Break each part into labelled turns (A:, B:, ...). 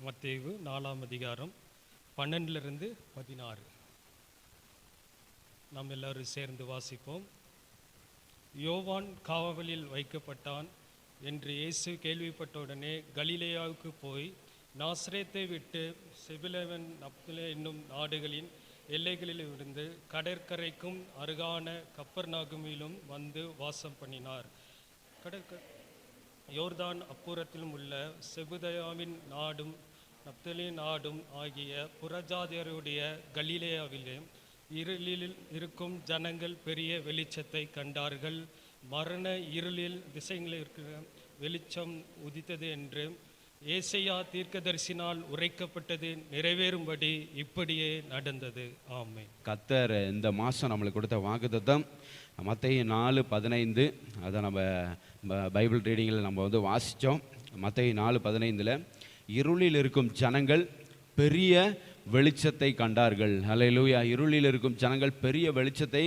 A: மத்தேயு 4ஆம் அதிகாரம் 12 16. நாம் எல்லாரும் சேர்ந்து வாசிப்போம். யோவான் காவலில் வைக்கப்பட்டான் என்று இயேசு கேள்விப்பட்டவுடனே கலிலேயாவுக்கு போய் நாசரேத்தை விட்டு செபுலோன் நப்தலி என்னும் நாடுகளின் எல்லைகளில் இருந்து கடற்கரைக்கும் அருகான கப்பர்நாகுமிலும் வந்து வாசம் பண்ணினார். யோர்தான் அப்புறத்திலும் உள்ள செபுதயாவின் நாடும் நப்தலி நாடும் ஆகிய புறஜாதியருடைய கலிலேயாவிலே இருளில் இருக்கும் ஜனங்கள் பெரிய வெளிச்சத்தை கண்டார்கள். மரண இருளில் திசைகளில் இருக்கிற வெளிச்சம் உதித்தது என்று ஏசையா தீர்க்கதரிசினால் உரைக்கப்பட்டது நிறைவேறும்படி இப்படியே நடந்தது. ஆமென்.
B: கர்த்தர் இந்த மாதம் நம்மளுக்கு கொடுத்த வாக்குத்தத்தம் மத்தேயு 4:15. அதை நம்ம பைபிள் ரீடிங்கில் நம்ம வந்து வாசித்தோம். மத்தேயு 4:15 இருளில் இருக்கும் ஜனங்கள் பெரிய வெளிச்சத்தை கண்டார்கள். ஹல்லேலூயா. இருளில் இருக்கும் ஜனங்கள் பெரிய வெளிச்சத்தை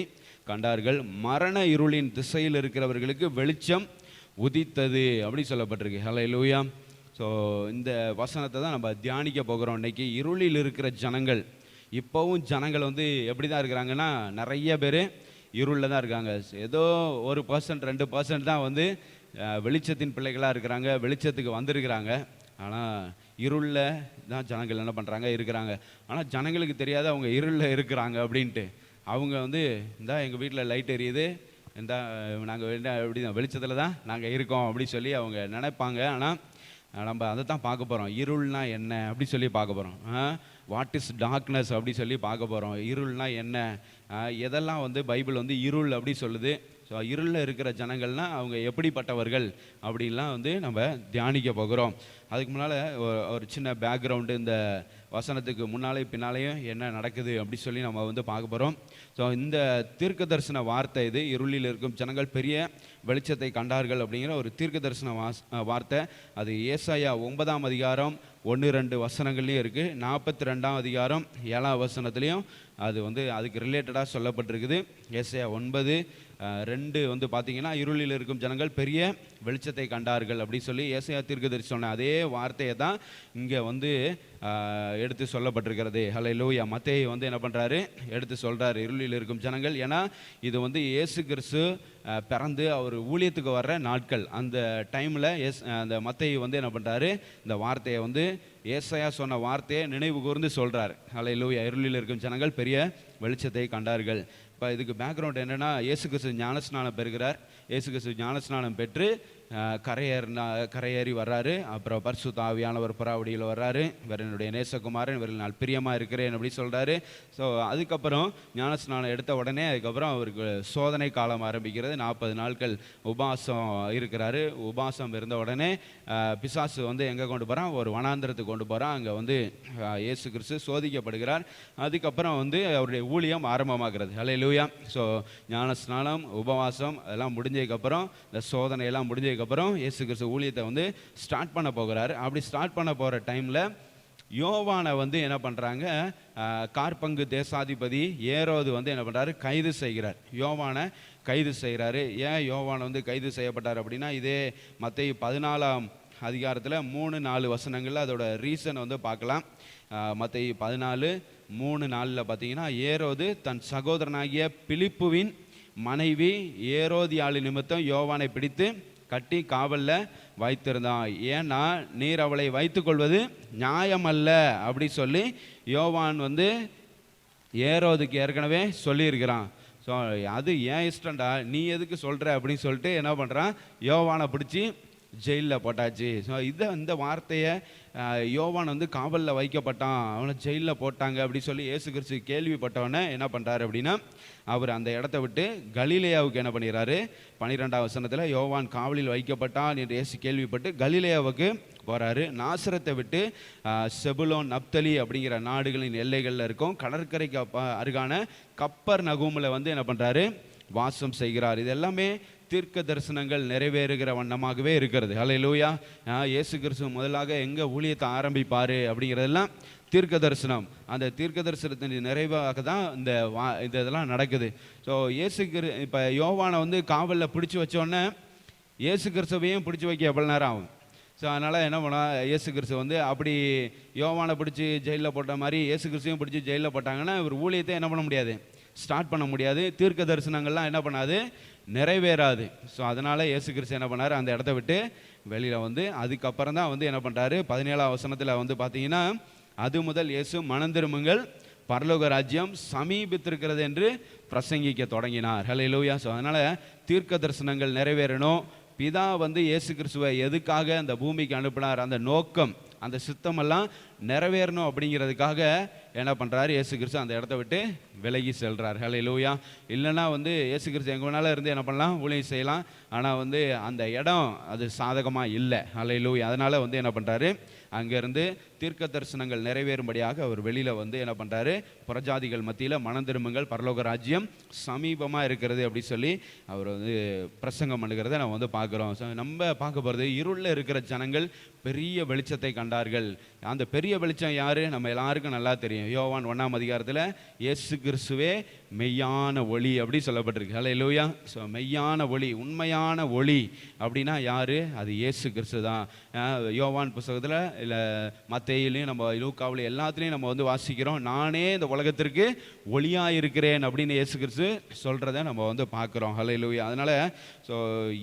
B: கண்டார்கள். மரண இருளின் திசையில் இருக்கிறவர்களுக்கு வெளிச்சம் உதித்தது அப்படி சொல்லப்பட்டிருக்கு. ஹல்லேலூயா. ஸோ இந்த வசனத்தை தான் நம்ம தியானிக்க போகிறோம் இன்னைக்கு. இருளில் இருக்கிற ஜனங்கள், இப்போவும் ஜனங்கள் வந்து எப்படி தான் இருக்கிறாங்கன்னா, நிறைய பேர் இருளில் தான் இருக்காங்க. ஏதோ 1% 2% தான் வந்து வெளிச்சத்தின் பிள்ளைகளாக இருக்கிறாங்க, வெளிச்சத்துக்கு வந்திருக்கிறாங்க. ஆனால் இருளில் தான் ஜனங்கள் என்ன பண்ணுறாங்க, இருக்கிறாங்க. ஆனால் ஜனங்களுக்கு தெரியாது அவங்க இருளில் இருக்கிறாங்க அப்படின்ட்டு. அவங்க வந்து இந்தா எங்கள் வீட்டில் லைட் எரியுது, இந்த நாங்கள் எப்படி தான் வெளிச்சத்தில் தான் நாங்கள் இருக்கோம் அப்படி சொல்லி அவங்க நினைப்பாங்க. ஆனால் நம்ம அதை தான் பார்க்க போகிறோம். இருள்னா என்ன அப்படி சொல்லி பார்க்க போகிறோம். வாட் இஸ் டார்க்னஸ் அப்படி சொல்லி பார்க்க போகிறோம். இருள்னா என்ன, எதெல்லாம் வந்து பைபிள் வந்து இருள் அப்படி சொல்லுது. ஸோ இருளில் இருக்கிற ஜனங்கள்னால் அவங்க எப்படிப்பட்டவர்கள் அப்படின்லாம் வந்து நம்ம தியானிக்க போகிறோம். அதுக்கு முன்னால் ஒரு சின்ன பேக்ரவுண்டு, இந்த வசனத்துக்கு முன்னாலே பின்னாலேயும் என்ன நடக்குது அப்படி சொல்லி நம்ம வந்து பார்க்க போகிறோம். ஸோ இந்த தீர்க்க தரிசன வார்த்தை இது. இருளில் இருக்கும் ஜனங்கள் பெரிய வெளிச்சத்தை கண்டார்கள் அப்படிங்கிற ஒரு தீர்க்க தரிசன வார்த்தை. அது ஏசாயா 9ஆம் அதிகாரம் 1-2 வசனங்கள்லையும் இருக்குது. 42ஆம் அதிகாரம் 7ஆம் வசனத்துலேயும் அது வந்து அதுக்கு ரிலேட்டடாக சொல்லப்பட்டிருக்குது. ஏசாயா 9:2 வந்து பார்த்தீங்கன்னா, இருளில் இருக்கும் ஜனங்கள் பெரிய வெளிச்சத்தை கண்டார்கள் அப்படி சொல்லி ஏசாயா தீர்க்கதரிசி சொன்ன அதே வார்த்தையை தான் இங்கே வந்து எடுத்து சொல்லப்பட்டிருக்கிறது. ஹல்லேலூயா. மத்தேயு வந்து என்ன பண்ணுறாரு, எடுத்து சொல்கிறார் இருளில் இருக்கும் ஜனங்கள். ஏன்னா இது வந்து இயேசு கிறிஸ்து பிறந்து அவர் ஊழியத்துக்கு வர்ற நாட்கள். அந்த டைமில் அந்த மத்தேயு வந்து என்ன பண்ணுறாரு, இந்த வார்த்தையை வந்து ஏசாயா சொன்ன வார்த்தையை நினைவு கூர்ந்து சொல்கிறார். ஹல்லேலூயா. இருளில் இருக்கும் ஜனங்கள் பெரிய வெளிச்சத்தை கண்டார்கள். இப்போ இதுக்கு பேக்ரவுண்ட் என்னென்னா, இயேசு கிறிஸ்து ஞானஸ்நானம் பெறுகிறார். இயேசு கிறிஸ்து ஞானஸ்நானம் பெற்று கரையேறி வர்றாரு. அப்புறம் பரிசுத்த ஆவியானவர் புறாவடியில் வர்றாரு. இவர் என்னுடைய நேசகுமாரன், இவரில் நான் பிரியமாக இருக்கிறேன் அப்படி சொல்கிறாரு. ஸோ அதுக்கப்புறம் ஞானஸ்நானம் எடுத்த உடனே அதுக்கப்புறம் அவருக்கு சோதனை காலம் ஆரம்பிக்கிறது. 40 நாட்கள் உபவாசம் இருக்கிறாரு. உபவாசம் இருந்த உடனே பிசாசு வந்து எங்கே கொண்டு போகிறான், ஒரு வனாந்திரத்துக்கு கொண்டு போகிறான். அங்கே வந்து இயேசு கிறிஸ்து சோதிக்கப்படுகிறார். அதுக்கப்புறம் வந்து அவருடைய ஊழியம் ஆரம்பமாகிறது. ஹல்லேலூயா. ஸோ ஞானஸ்நானம், உபவாசம் அதெல்லாம் முடிஞ்சதுக்கப்புறம், இந்த சோதனையெல்லாம் முடிஞ்சதுக்கப்புறம் இயேசு கிறிஸ்து ஊழியத்தை வந்து ஸ்டார்ட் பண்ண போகிறார். அப்படி ஸ்டார்ட் பண்ண போகிற டைமில் யோவானை வந்து என்ன பண்ணுறாங்க, கார்பங்கு தேசாதிபதி ஏரோது வந்து என்ன பண்ணுறாரு, கைது செய்கிறார். யோவானை கைது செய்கிறாரு. ஏன் யோவானை வந்து கைது செய்யப்பட்டார் அப்படின்னா, இதே மத்தேயு 14ஆம் அதிகாரத்தில் 3-4 வசனங்களில் அதோட ரீசன் வந்து பார்க்கலாம். மத்தேயு 14:3-4 பார்த்தீங்கன்னா, ஏரோது தன் சகோதரனாகிய பிலிப்புவின் மனைவி ஏரோதியாளு நிமித்தம் யோவானை பிடித்து கட்டி காவலில் வைத்திருந்தான். ஏன்னா நீர் அவளை வைத்துக்கொள்வது நியாயமல்ல அப்படி சொல்லி யோவான் வந்து ஏரோதுக்கு ஏற்கனவே சொல்லியிருக்கிறான். ஸோ அது ஏன் இஷ்டம்டா, நீ எதுக்கு சொல்கிற அப்படின்னு சொல்லிட்டு என்ன பண்ணுறான், யோவானை பிடிச்சி ஜெயிலில் போட்டாச்சு. ஸோ இந்த வார்த்தையை யோவான் வந்து காவலில் வைக்கப்பட்டான், அவனை ஜெயிலில் போட்டாங்க அப்படி சொல்லி இயேசு கிறிஸ்து கேள்விப்பட்டவனே என்ன பண்ணுறாரு அப்படின்னா, அவர் அந்த இடத்த விட்டு கலிலேயாவுக்கு என்ன பண்ணிடுறாரு, 12ஆம் வசனத்தில் யோவான் காவலில் வைக்கப்பட்டான் என்று இயேசு கேள்விப்பட்டு கலிலேயாவுக்கு போகிறாரு. நாசரத்தை விட்டு செபுலோன் நப்தலி அப்படிங்கிற நாடுகளின் எல்லைகளில் இருக்கும் கடற்கரைக்கு அருகான கப்பர்நகூமில் வந்து என்ன பண்ணுறாரு, வாசம் செய்கிறார். இது எல்லாமே தீர்க்க தரிசனங்கள் நிறைவேறுகிற வண்ணமாகவே இருக்கிறது. ஹல்லேலூயா. இயேசு கிறிஸ்து முதலாக எங்கே ஊழியத்தை ஆரம்பிப்பார் அப்படிங்கிறதெல்லாம் தீர்க்க தரிசனம். அந்த தீர்க்க தரிசனத்தின் நிறைவாக தான் இதெல்லாம் நடக்குது. ஸோ இப்போ யோவானை வந்து காவலில் பிடிச்சி வச்சோடனே இயேசு கிறிஸ்துவையும் பிடிச்சி வைக்க எவ்வளோ நேரம் ஆகும். ஸோ அதனால் என்ன பண்ணா, இயேசு கிறிஸ்து வந்து அப்படி யோவானை பிடிச்சி ஜெயிலில் போட்ட மாதிரி இயேசு கிறிஸ்துவையும் பிடிச்சி ஜெயிலில் போட்டாங்கன்னா இவர் ஊழியத்தை என்ன பண்ண முடியாது, ஸ்டார்ட் பண்ண முடியாது. தீர்க்க தரிசனங்கள்லாம் என்ன பண்ணாது, நிறைவேறாது. ஸோ அதனால் இயேசு கிறிஸ்து என்ன பண்ணார், அந்த இடத்த விட்டு வெளியில் வந்து அதுக்கப்புறம் தான் வந்து என்ன பண்ணுறாரு, 17ஆம் வசனத்தில் வந்து பார்த்தீங்கன்னா, அது முதல் இயேசு மனம் திரும்புங்கள், பரலோக ராஜ்யம் சமீபித்திருக்கிறது என்று பிரசங்கிக்க தொடங்கினார். ஹல்லேலூயா. ஸோ அதனால் தீர்க்க தரிசனங்கள் நிறைவேறணும். பிதா வந்து இயேசு கிறிஸ்துவை எதுக்காக அந்த பூமிக்கு அனுப்பினார், அந்த நோக்கம், அந்த சித்தமெல்லாம் நிறைவேறணும் அப்படிங்கிறதுக்காக என்ன பண்ணுறாரு, இயேசு கிறிஸ்து அந்த இடத்த விட்டு விலகி செல்கிறார். ஹல்லேலூயா. இல்லைன்னா வந்து இயேசு கிறிஸ்து எங்கே வேணாலும் இருந்து என்ன பண்ணலாம், ஊழியம் செய்யலாம். ஆனால் வந்து அந்த இடம் அது சாதகமாக இல்லை. ஹல்லேலூயா. அதனால் வந்து என்ன பண்ணுறாரு, அங்கேருந்து தீர்க்க தரிசனங்கள் நிறைவேறும்படியாக அவர் வெளியில் வந்து என்ன பண்ணுறாரு, புறஜாதிகள் மத்தியில் மனம் திரும்புங்கள், பரலோக ராஜ்யம் சமீபமாக இருக்கிறது அப்படி சொல்லி அவர் வந்து பிரசங்கம் பண்ணுகிறத நம்ம வந்து பார்க்குறோம். ஸோ நம்ம பார்க்க போகிறது, இருளில் இருக்கிற ஜனங்கள் பெரிய வெளிச்சத்தை கண்டார்கள். அந்த பெரிய வெளிச்சம் யார், நம்ம எல்லாருக்கும் நல்லா தெரியும். யோவான் 1ஆம் அதிகாரத்தில் இயேசு கிறிஸ்துவே மெய்யான ஒளி அப்படி சொல்லப்பட்டிருக்கு. ஹல்லேலூயா. ஸோ மெய்யான ஒளி, உண்மையான ஒளி அப்படின்னா யார், அது இயேசு கிறிஸ்து தான். யோவான் புத்தகத்தில் இல்லை மத்தேயிலையும் நம்ம லூக்காவிலையும் எல்லாத்துலேயும் நம்ம வந்து வாசிக்கிறோம், நானே இந்த உலகத்திற்கு ஒளியாக இருக்கிறேன் அப்படின்னு இயேசு கிறிஸ்து சொல்கிறத நம்ம வந்து பார்க்குறோம். ஹல்லேலூயா. அதனால் ஸோ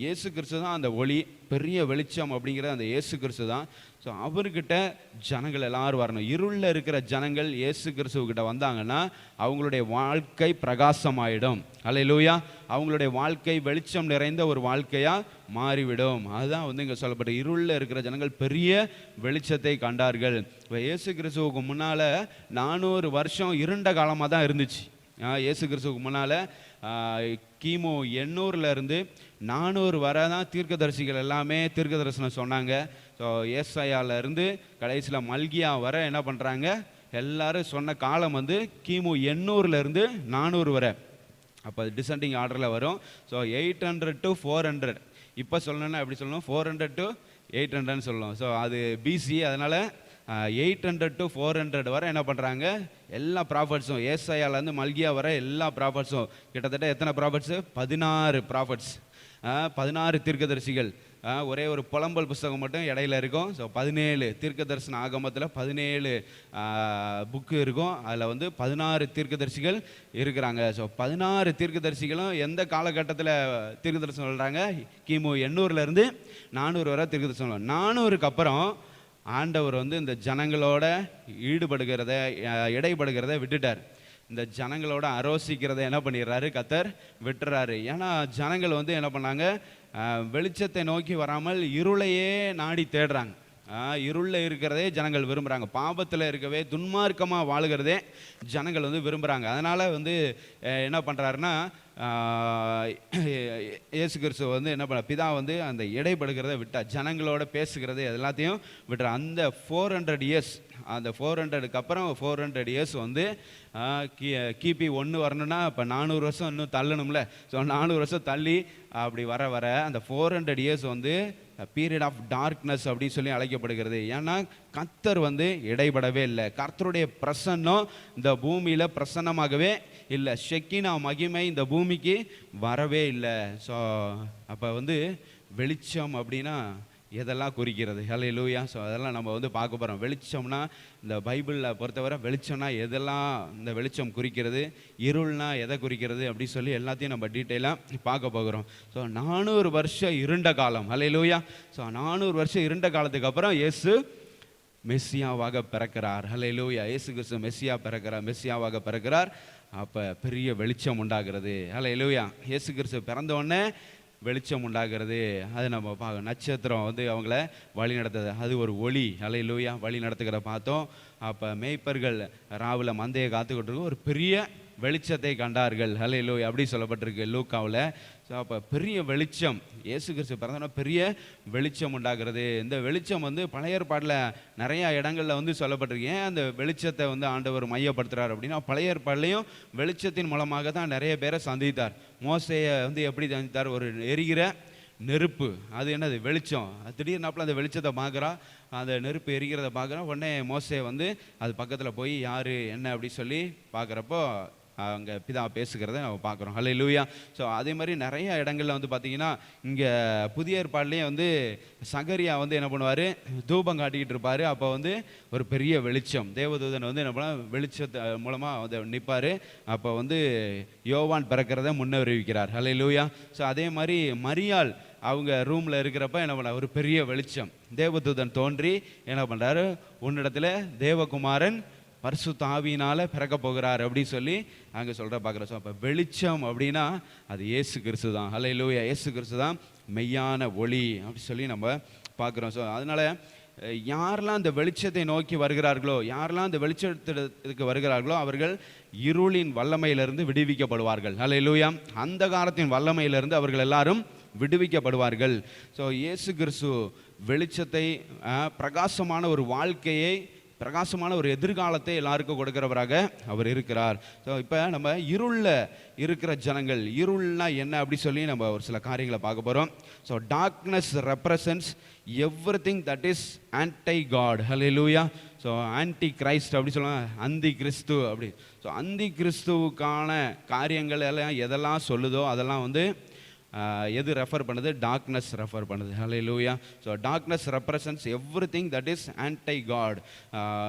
B: இயேசு கிறிஸ்து தான் அந்த ஒளி, பெரிய வெளிச்சம் அப்படிங்கிறது அந்த இயேசு கிறிஸ்து தான். ஸோ அவர்கிட்ட ஜனங்கள் எல்லாரும் வரணும். இருளில் இருக்கிற ஜனங்கள் இயேசு கிறிஸ்துவக்கிட்ட வந்தாங்கன்னா அவங்களுடைய வாழ்க்கை பிரகாசமாயிடும். ஹல்லேலூயா. அவங்களுடைய வாழ்க்கை வெளிச்சம் நிறைந்த ஒரு வாழ்க்கையாக மாறிவிடும். அதுதான் வந்து இங்கே சொல்லப்பட்ட, இருளில் இருக்கிற ஜனங்கள் பெரிய வெளிச்சத்தை கண்டார்கள். இப்போ இயேசு கிறிஸ்துவுக்கு முன்னால் 400 வருஷம் இருண்ட காலமாக தான் இருந்துச்சு. இயேசு கிறிஸ்துவுக்கு முன்னால் கிமு 800 இருந்து 400 வரை தான் தீர்க்கதரிசிகள் எல்லாமே தீர்க்க தரிசனம் சொன்னாங்க. ஸோ ஏசாயாவிலேருந்து கடைசியில் மல்கியா வரை என்ன பண்ணுறாங்க, எல்லாரும் சொன்ன காலம் வந்து கிமு 800 இருந்து 400 வரை. அப்போ டிசெண்டிங் ஆர்டரில் வரும். ஸோ 800 to 400, இப்போ சொல்லணும்னா எப்படி சொல்லணும், 400 to 800 சொல்லணும். ஸோ அது பிசி. அதனால் 800 to 400 வரை என்ன பண்ணுறாங்க, எல்லா ப்ராஃபட்ஸும் ஏசாயாலேருந்து மல்கியா வரை எல்லா ப்ராஃபட்ஸும் கிட்டத்தட்ட எத்தனை ப்ராஃபட்ஸு, 16 ப்ராஃபட்ஸ், 16 தீர்க்கதரிசிகள். ஒரே ஒரு புலம்பல் புஸ்தகம் மட்டும் இடையில இருக்கும். ஸோ 17 தீர்க்க தரிசன ஆகமத்தில் 17 புக்கு இருக்கும். அதில் வந்து 16 தீர்க்கதரிசிகள் இருக்கிறாங்க. ஸோ 16 தீர்க்கதரிசிகளும் எந்த காலகட்டத்தில் தீர்க்க தரிசனம் சொல்கிறாங்க, கிமு 800 இருந்து 400 வரை தீர்க்க தரிசனம். 400க்கு அப்புறம் ஆண்டவர் வந்து இந்த ஜனங்களோட ஈடுபடுகிறத இடைப்படுகிறத விட்டுட்டார். இந்த ஜனங்களோட அரோசிக்கிறத என்ன பண்ணிடுறாரு, கர்த்தர் விட்டுறாரு. ஏன்னா ஜனங்கள் வந்து என்ன பண்ணாங்க, வெளிச்சத்தை நோக்கி வராமல் இருளையே நாடி தேடுறாங்க. இருளில் இருக்கிறதே ஜனங்கள் விரும்புகிறாங்க. பாவத்தில் இருக்கவே துன்மார்க்கமாக வாழுகிறதே ஜனங்கள் வந்து விரும்புகிறாங்க. அதனால் வந்து என்ன பண்ணுறாருன்னா, இயேசு கிறிஸ்து வந்து என்ன பண்ண, பிதா வந்து அந்த இடைப்படுகிறத விட்டார், ஜனங்களோட பேசுகிறது எல்லாத்தையும் விட்டுற. அந்த 400 இயர்ஸ், அந்த 400க்கு அப்புறம் 400 இயர்ஸ் வந்து கிபி 1 வரணும்னா இப்போ 400 வருஷம் இன்னும் தள்ளணும்ல. ஸோ 400 வருஷம் தள்ளி அப்படி வர வர அந்த 400 இயர்ஸ் வந்து பீரியட் ஆஃப் டார்க்னஸ் அப்படின்னு சொல்லி அழைக்கப்படுகிறது. ஏன்னா கர்த்தர் வந்து இடைபடவே இல்லை. கர்த்தருடைய பிரசன்னம் இந்த பூமியில் பிரசன்னமாகவே இல்லை. ஷெக்கினா மகிமை இந்த பூமிக்கு வரவே இல்லை. ஸோ அப்போ வந்து வெளிச்சம் அப்படின்னா எதெல்லாம் குறிக்கிறது, ஹல்லேலூயா. ஸோ அதெல்லாம் நம்ம வந்து பார்க்க போகிறோம். வெளிச்சம்னா இந்த பைபிளில் பொறுத்தவரை வெளிச்சம்னா எதெல்லாம் இந்த வெளிச்சம் குறிக்கிறது, இருள்னா எதை குறிக்கிறது அப்படி சொல்லி எல்லாத்தையும் நம்ம டீட்டெயிலாக பார்க்க போகிறோம். ஸோ 400 வருஷம் இருண்ட காலம், ஹல்லேலூயா. ஸோ 400 வருஷம் இருண்ட காலத்துக்கு அப்புறம் இயேசு மெஸ்ஸியாவாக பிறக்கிறார். ஹல்லேலூயா. இயேசு கிறிஸ்து மெஸ்ஸியாவாக பிறக்கிறார். அப்போ பெரிய வெளிச்சம் உண்டாகிறது. ஹல்லேலூயா. இயேசு கிறிஸ்து பிறந்த உடனே வெளிச்சம் உண்டாகிறது. அது நம்ம பார்க்க, நட்சத்திரம் வந்து அவங்கள வழி நடத்துது, அது ஒரு ஒளி. ஹல்லேலூயா. வழி நடத்துகிற பார்த்தோம். அப்போ மேய்ப்பர்கள் ராவில் மந்தையை காத்துக்கிட்டு ஒரு பெரிய வெளிச்சத்தை கண்டார்கள். ஹல்லேலூயா அப்படி சொல்லப்பட்டிருக்கு லூக்காவில். ஸோ அப்போ பெரிய வெளிச்சம், இயேசு கிறிஸ்து பிறந்தோன்னா பெரிய வெளிச்சம் உண்டாகிறது. இந்த வெளிச்சம் வந்து பழைய ஏற்பாட்டில் நிறையா இடங்களில் வந்து சொல்லப்பட்டிருக்கு. ஏன் அந்த வெளிச்சத்தை வந்து ஆண்டவர் மையப்படுத்துகிறார் அப்படின்னா, பழைய ஏற்பாட்லையும் வெளிச்சத்தின் மூலமாக தான் நிறைய பேரை சந்தித்தார். மோசேயை வந்து எப்படி சந்தித்தார், ஒரு எரிகிற நெருப்பு, அது என்னது வெளிச்சம். திடீர்னாப்பில் அந்த வெளிச்சத்தை பார்க்குறா, அந்த நெருப்பு எரிக்கிறத பார்க்குறா. உடனே மோசே வந்து அது பக்கத்தில் போய் யார் என்ன அப்படி சொல்லி பார்க்குறப்போ அங்கே பிதா பேசுகிறத நம்ம பார்க்குறோம். ஹல்லேலூயா. ஸோ அதே மாதிரி நிறைய இடங்களில் வந்து பார்த்திங்கன்னா இங்கே புதிய ஏற்பாடுலேயே வந்து சகரியா வந்து என்ன பண்ணுவார், தூபம் காட்டிக்கிட்டு இருப்பார். அப்போ வந்து ஒரு பெரிய வெளிச்சம், தேவதூதன் வந்து என்ன பண்ண வெளிச்சத்து மூலமாக வந்து நிற்பார். அப்போ வந்து யோவான் பிறக்கிறத முன்னறிவிக்கிறார். ஹல்லேலூயா. ஸோ அதே மாதிரி மரியாள் அவங்க ரூமில் இருக்கிறப்ப என்ன பண்ண ஒரு பெரிய வெளிச்சம், தேவதூதன் தோன்றி என்ன பண்ணுறாரு, உன்னிடத்தில் தேவகுமாரன் பரிசுத்த ஆவியினால பிறக்க போகிறார் அப்படின்னு சொல்லி அங்கே சொல்கிற பார்க்குறோம். ஸோ அப்போ வெளிச்சம் அப்படின்னா அது இயேசு கிறிஸ்து தான். ஹல்லேலூயா. இயேசு கிறிஸ்து தான் மெய்யான ஒளி அப்படி சொல்லி நம்ம பார்க்குறோம். ஸோ அதனால் யாரெல்லாம் அந்த வெளிச்சத்தை நோக்கி வருகிறார்களோ, யாரெல்லாம் அந்த வெளிச்சத்துக்கு வருகிறார்களோ அவர்கள் இருளின் வல்லமையிலிருந்து விடுவிக்கப்படுவார்கள். ஹல்லேலூயா. அந்த காலத்தின் வல்லமையிலிருந்து அவர்கள் எல்லாரும் விடுவிக்கப்படுவார்கள். ஸோ இயேசு கிறிஸ்து வெளிச்சத்தை, பிரகாசமான ஒரு வாழ்க்கையை, பிரகாசமான ஒரு எதிர்காலத்தை எல்லாருக்கும் கொடுக்கிறவராக அவர் இருக்கிறார். ஸோ இப்போ நம்ம இருளில் இருக்கிற ஜனங்கள், இருள்னா என்ன அப்படி சொல்லி நம்ம ஒரு சில காரியங்களை பார்க்க போகிறோம். So darkness represents everything that is anti God. Hallelujah. So anti Christ அப்படி சொல்லுவாங்க, அந்தி கிறிஸ்து அப்படி. ஸோ அந்தி கிறிஸ்துவுக்கான காரியங்கள் எல்லாம் எதெல்லாம் சொல்லுதோ அதெல்லாம் வந்து எது ரெஃபர் பண்ணுது, டார்க்னஸ் ரெஃபர் பண்ணுது. Hallelujah. So darkness represents everything that is anti God.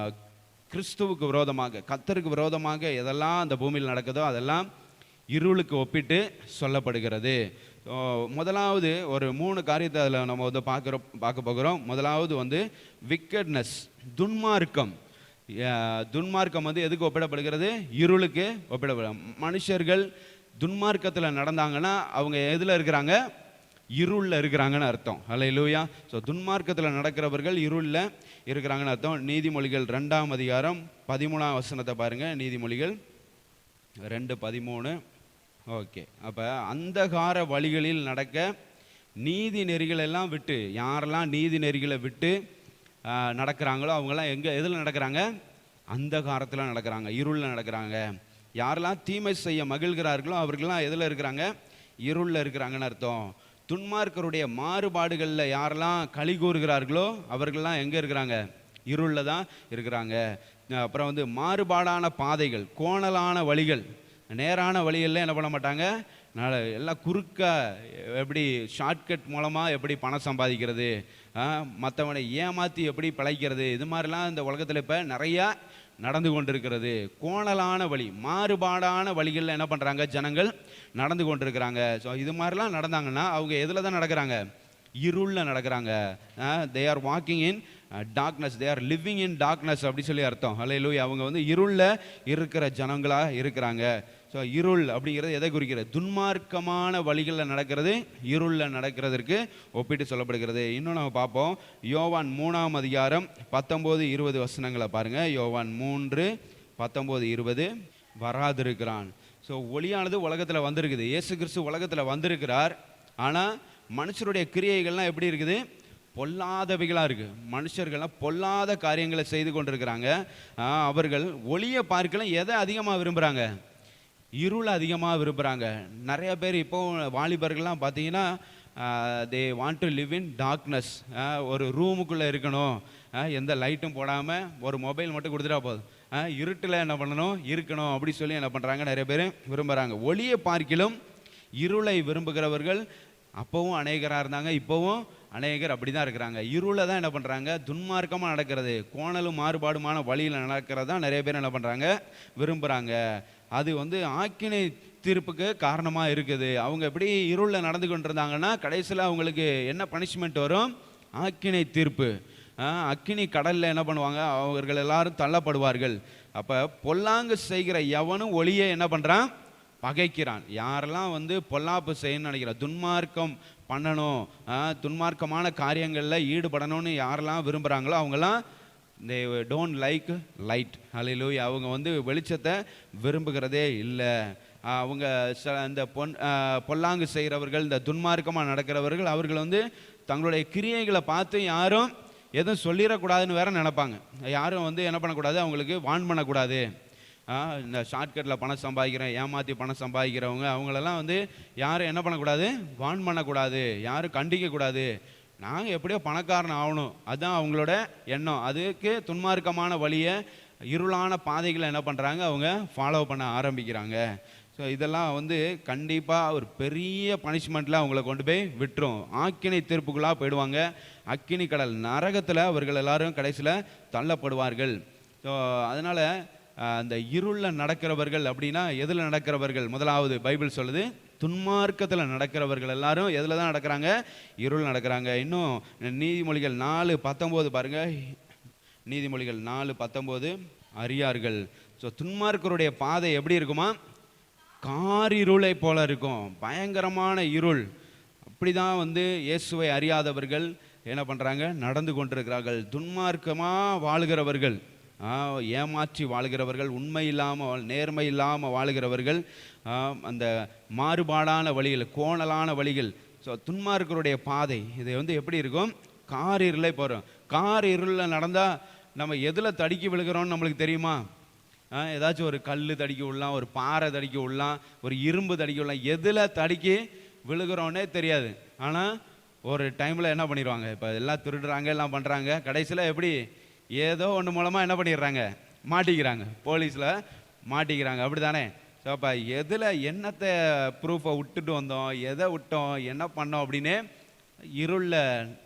B: கிறிஸ்துவுக்கு விரோதமாக, கர்த்தருக்கு விரோதமாக எதெல்லாம் அந்த பூமியில் நடக்குதோ அதெல்லாம் இருளுக்கு ஒப்பிட்டு சொல்லப்படுகிறது. முதலாவது ஒரு 3 காரியத்தை அதில் நம்ம வந்து பார்க்க போகிறோம். முதலாவது வந்து விக்கட்னஸ், துன்மார்க்கம். துன்மார்க்கம் வந்து எதுக்கு ஒப்பிடப்படுகிறது, இருளுக்கு ஒப்பிடப்படும். மனுஷர்கள் துன்மார்க்கத்தில் நடந்தாங்கன்னா அவங்க எதில் இருக்கிறாங்க, இருளில் இருக்கிறாங்கன்னு அர்த்தம். ஹல்லேலூயா. ஸோ துன்மார்க்கத்தில் நடக்கிறவர்கள் இருளில் இருக்கிறாங்கன்னு அர்த்தம். நீதிமொழிகள் 2ஆம் அதிகாரம் 13ஆம் வசனத்தை பாருங்கள். நீதிமொழிகள் 2:13. ஓகே. அப்போ அந்தகார வழிகளில் நடக்க நீதி நெறிகள் எல்லாம் விட்டு, யாரெல்லாம் நீதி நெறிகளை விட்டு நடக்கிறாங்களோ அவங்கெல்லாம் எதில் நடக்கிறாங்க, அந்தகாரத்தில் நடக்கிறாங்க, இருளில் நடக்கிறாங்க. யாரெல்லாம் தீமை செய்ய மகிழ்கிறார்களோ அவர்களெல்லாம் எதில் இருக்கிறாங்க, இருளில் இருக்கிறாங்கன்னு அர்த்தம். துன்மார்க்கருடைய மாறுபாடுகளில் யாரெல்லாம் களி கூறுகிறார்களோ அவர்கள்லாம் எங்கே இருக்கிறாங்க, இருளில் தான் இருக்கிறாங்க. அப்புறம் வந்து மாறுபாடான பாதைகள், கோணலான வழிகள், நேரான வழிகளில் என்ன பண்ண மாட்டாங்க, எல்லாம் குறுக்க எப்படி ஷார்ட்கட் மூலமாக எப்படி பணம் சம்பாதிக்கிறது, மற்றவனை ஏமாற்றி எப்படி பிழைக்கிறது, இது மாதிரிலாம் இந்த உலகத்தில் இப்போ நிறையா நடந்து கொண்டிருக்கிறது. கோணலான வழி, மாறுபாடான வழிகளில் என்ன பண்ணுறாங்க, ஜனங்கள் நடந்து கொண்டிருக்கிறாங்க. ஸோ இது மாதிரிலாம் நடந்தாங்கன்னா அவங்க எதில் தான் நடக்கிறாங்க, இருளில் நடக்கிறாங்க. They are walking in darkness, they are living in darkness அப்படி சொல்லி அர்த்தம். ஹல்லேலூயா. அவங்க வந்து இருளில் இருக்கிற ஜனங்களாக இருக்கிறாங்க. ஸோ இருள் அப்படிங்கிறது எதை குறிக்கிறது, துன்மார்க்கமான வழிகளில் நடக்கிறது, இருளில் நடக்கிறதுக்கு ஒப்பிட்டு சொல்லப்படுகிறது. இன்னும் நம்ம பார்ப்போம். யோவான் 3ஆம் அதிகாரம் 19-20 வசனங்களை பாருங்கள். யோவான் 3:19-20. வராதிருக்கிறான். ஸோ ஒளியானது உலகத்தில் வந்திருக்குது, இயேசு கிறிஸ்து உலகத்தில் வந்திருக்கிறார். ஆனால் மனுஷருடைய கிரியைகள்லாம் எப்படி இருக்குது, பொல்லாதவைகளாக இருக்குது. மனுஷர்கள்லாம் பொல்லாத காரியங்களை செய்து கொண்டிருக்கிறாங்க. அவர்கள் ஒளியை பார்க்கலாம் எதை அதிகமாக விரும்புகிறாங்க, இருளை அதிகமாக விரும்புகிறாங்க. நிறைய பேர் இப்போ வாலிபர்கள்லாம் பார்த்தீங்கன்னா they want to live in darkness. ஒரு ரூமுக்குள்ளே இருக்கணும், எந்த லைட்டும் போடாமல் ஒரு மொபைல் மட்டும் கொடுத்துட்டா போதும், இருட்டில் என்ன பண்ணணும், இருக்கணும் அப்படி சொல்லி என்ன பண்ணுறாங்க, நிறைய பேர் விரும்புகிறாங்க. ஒளியை பார்க்கிலும் இருளை விரும்புகிறவர்கள் அப்போவும் அநேகராக இருந்தாங்க, இப்போவும் அநேகர் அப்படி தான் இருக்கிறாங்க. இருளை தான் என்ன பண்ணுறாங்க, துன்மார்க்கமாக நடக்கிறது, கோணலும் மாறுபாடுமான வழியில் நடக்கிறது தான் நிறைய பேர் என்ன பண்ணுறாங்க, விரும்புகிறாங்க. அது வந்து ஆக்கினை தீர்ப்புக்கு காரணமாக இருக்குது. அவங்க எப்படி இருளில் நடந்து கொண்டிருந்தாங்கன்னா கடைசியில் அவங்களுக்கு என்ன பனிஷ்மெண்ட் வரும், ஆக்கினை தீர்ப்பு. அக்கினி கடலில் என்ன பண்ணுவாங்க, அவர்கள் எல்லாரும் தள்ளப்படுவார்கள். அப்போ பொல்லாங்கு செய்கிற எவனும் ஒளியை என்ன பண்ணுறான், பகைக்கிறான். யாரெல்லாம் வந்து பொல்லாப்பு செய்யணும்னு நினைக்கிறான், துன்மார்க்கம் பண்ணணும், துன்மார்க்கமான காரியங்களில் ஈடுபடணும்னு யாரெல்லாம் விரும்புகிறாங்களோ அவங்கெல்லாம் they don't like light. ஹல்லேலூயா. அவங்க வந்து வெளிச்சத்தை விரும்புகிறதே இல்லை. அவங்க இந்த பொல்லாங்கு செய்கிறவர்கள், இந்த துன்மார்க்கமாக நடக்கிறவர்கள், அவர்கள் வந்து தங்களுடைய கிரியைகளை பார்த்து யாரும் எதுவும் சொல்லிடக்கூடாதுன்னு வேற நினைப்பாங்க. யாரும் வந்து என்ன பண்ணக்கூடாது, அவங்களுக்கு வான் பண்ணக்கூடாது. இந்த ஷார்ட்கட்டில் பணம் சம்பாதிக்கிறேன், ஏமாற்றி பணம் சம்பாதிக்கிறவங்க, அவங்களெல்லாம் வந்து யாரும் என்ன பண்ணக்கூடாது, வான் பண்ணக்கூடாது, யாரும் கண்டிக்கக்கூடாது. நாங்கள் எப்படியோ பணக்காரன் ஆகணும், அதுதான் அவங்களோட எண்ணம். அதுக்கு துன்மார்க்கமான வழியை இருளான பாதைகளை என்ன பண்ணுறாங்க, அவங்க ஃபாலோ பண்ண ஆரம்பிக்கிறாங்க. ஸோ இதெல்லாம் வந்து கண்டிப்பாக ஒரு பெரிய பனிஷ்மெண்ட்டில் அவங்கள கொண்டு போய் விட்டுரும். ஆக்கினை தீர்ப்புகளாக போயிடுவாங்க. அக்கினி கடல் நரகத்தில் அவர்கள் எல்லாரும் கடைசியில் தள்ளப்படுவார்கள். ஸோ அதனால் அந்த இருளில் நடக்கிறவர்கள் அப்படின்னா எதில் நடக்கிறவர்கள்? முதலாவது பைபிள் சொல்லுது, துன்மார்க்கத்தில் நடக்கிறவர்கள் எல்லாரும் எதில் தான் நடக்கிறாங்க? இருள் நடக்கிறாங்க. இன்னும் நீதிமொழிகள் 4:19 பாருங்கள். நீதிமொழிகள் 4:19, அறியார்கள். ஸோ துன்மார்க்கருடைய பாதை எப்படி இருக்குமா? காரிருளை போல இருக்கும், பயங்கரமான இருள். அப்படி தான் வந்து இயேசுவை அறியாதவர்கள் என்ன பண்ணுறாங்க, நடந்து கொண்டிருக்கிறார்கள். துன்மார்க்கமாக வாழுகிறவர்கள், ஏமாற்றி வாழ்கிறவர்கள், உண்மை இல்லாமல் நேர்மை இல்லாமல் வாழுகிறவர்கள், அந்த மாறுபாடான வழிகள், கோணலான வழிகள். ஸோ துன்மார்க்கருடைய பாதை இது வந்து எப்படி இருக்கும்? கார் இருளை போகிறோம். கார் இருளில் நடந்தால் நம்ம எதில் தடுக்கி விழுகிறோம்னு நம்மளுக்கு தெரியுமா? ஏதாச்சும் ஒரு கல் தடுக்கி விடலாம், ஒரு பாறை தடுக்கி விடலாம், ஒரு இரும்பு தடுக்கி விடலாம். எதில் தடுக்கி விழுகிறோன்னே தெரியாது. ஆனால் ஒரு டைமில் என்ன பண்ணிடுவாங்க, இப்போ எல்லாம் திருடுறாங்க, எல்லாம் பண்ணுறாங்க, கடைசியில் எப்படி ஏதோ ஒன்று மூலமாக என்ன பண்ணிடுறாங்க, மாட்டிக்கிறாங்க, போலீஸில் மாட்டிக்கிறாங்க. அப்படி தானே? ஸோ அப்போ எதில் என்னத்தை ப்ரூஃபை விட்டுட்டு வந்தோம், எதை விட்டோம், என்ன பண்ணோம் அப்படின்னு இருளில்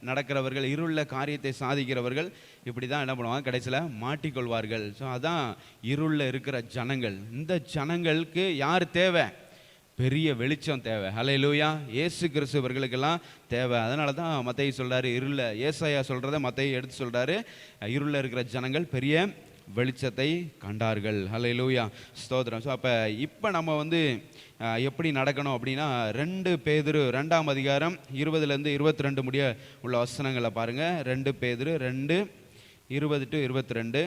B: நடக்கிறவர்கள், இருளில் காரியத்தை சாதிக்கிறவர்கள் இப்படி தான் என்ன பண்ணுவாங்க, கடைசியில் மாட்டிக்கொள்வார்கள். ஸோ அதான் இருளில் இருக்கிற ஜனங்கள். இந்த ஜனங்களுக்கு யார் தேவை? பெரிய வெளிச்சம் தேவை. ஹல்லேலூயா. இயேசு கிறிஸ்துவர்களுக்கெல்லாம் தேவை. அதனால தான் மத்தேயு சொல்கிறாரு, இருளில், ஏசாயா சொல்கிறத மத்தேயு எடுத்து சொல்கிறாரு, இருளில் இருக்கிற ஜனங்கள் பெரிய வெளிச்சத்தை கண்டார்கள். ஹல்லேலூயா, ஸ்தோத்திரம். ஸோ அப்போ இப்போ நம்ம வந்து எப்படி நடக்கணும் அப்படின்னா, 2 பேதுரு 2ஆம் அதிகாரம் 20-22 முடிய உள்ள வசனங்களை பாருங்கள். 2 பேதுரு 2:20-22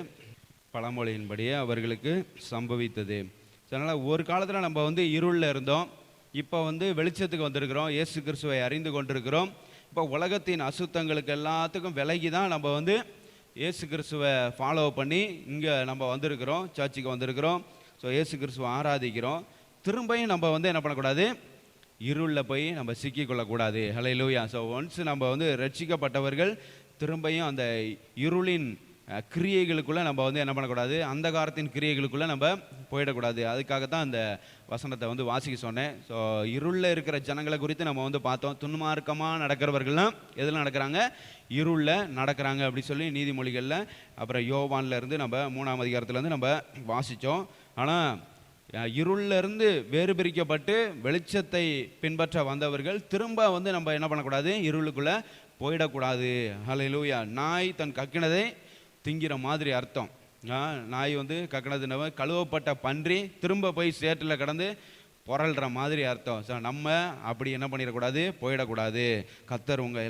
B: பழமொழியின்படியே அவர்களுக்கு சம்பவித்தது. அதனால் ஒரு காலத்தில் நம்ம வந்து இருளில் இருந்தோம், இப்போ வந்து வெளிச்சத்துக்கு வந்திருக்கிறோம், இயேசு கிறிஸ்துவை அறிந்து கொண்டிருக்கிறோம். இப்போ உலகத்தின் அசுத்தங்களுக்கு எல்லாத்துக்கும் விலகி தான் நம்ம வந்து இயேசு கிறிஸ்துவை ஃபாலோ பண்ணி இங்கே நம்ம வந்திருக்கிறோம், சர்ச்சுக்கு வந்திருக்கிறோம். ஸோ இயேசு கிறிஸ்துவை ஆராதிக்கிறோம். திரும்பியும் நம்ம வந்து என்ன பண்ணக்கூடாது, இருளில் போய் நம்ம சிக்கிக்கொள்ளக்கூடாது. ஹல்லேலூயா. ஸோ ஒன்ஸ் நம்ம வந்து ரட்சிக்கப்பட்டவர்கள் திரும்பியும் அந்த இருளின் கிரியைகளுக்குள்ளே நம்ம வந்து என்ன பண்ணக்கூடாது, அந்த காலத்தின் கிரியைகளுக்குள்ளே நம்ம போயிடக்கூடாது. அதுக்காகத்தான் அந்த வசனத்தை வந்து வாசிக்க சொன்னேன். ஸோ இருளில் இருக்கிற ஜனங்களை குறித்து நம்ம வந்து பார்த்தோம். துன்மார்க்கமாக நடக்கிறவர்கள்லாம் எதில் நடக்கிறாங்க? இருளில் நடக்கிறாங்க அப்படி சொல்லி நீதிமொழிகளில், அப்புறம் யோவான்ல இருந்து நம்ம 3ஆம் அதிகாரத்துலேருந்து நம்ம வாசித்தோம். ஆனால் இருளில் இருந்து வேறு பிரிக்கப்பட்டு வெளிச்சத்தை பின்பற்ற வந்தவர்கள் திரும்ப வந்து நம்ம என்ன பண்ணக்கூடாது, இருளுக்குள்ளே போயிடக்கூடாது. ஹல்லேலூயா. நாய் தன் கக்கினதை திங்கிற மாதிரி அர்த்தம். நாய் வந்து கக்கினதுனவ கழுவப்பட்ட பன்றி திரும்ப போய் சேற்றில் கடந்து புரள்ற மாதிரி அர்த்தம். ஸோ நம்ம அப்படி என்ன பண்ணிடக்கூடாது, போயிடக்கூடாது. கர்த்தர் நம்ம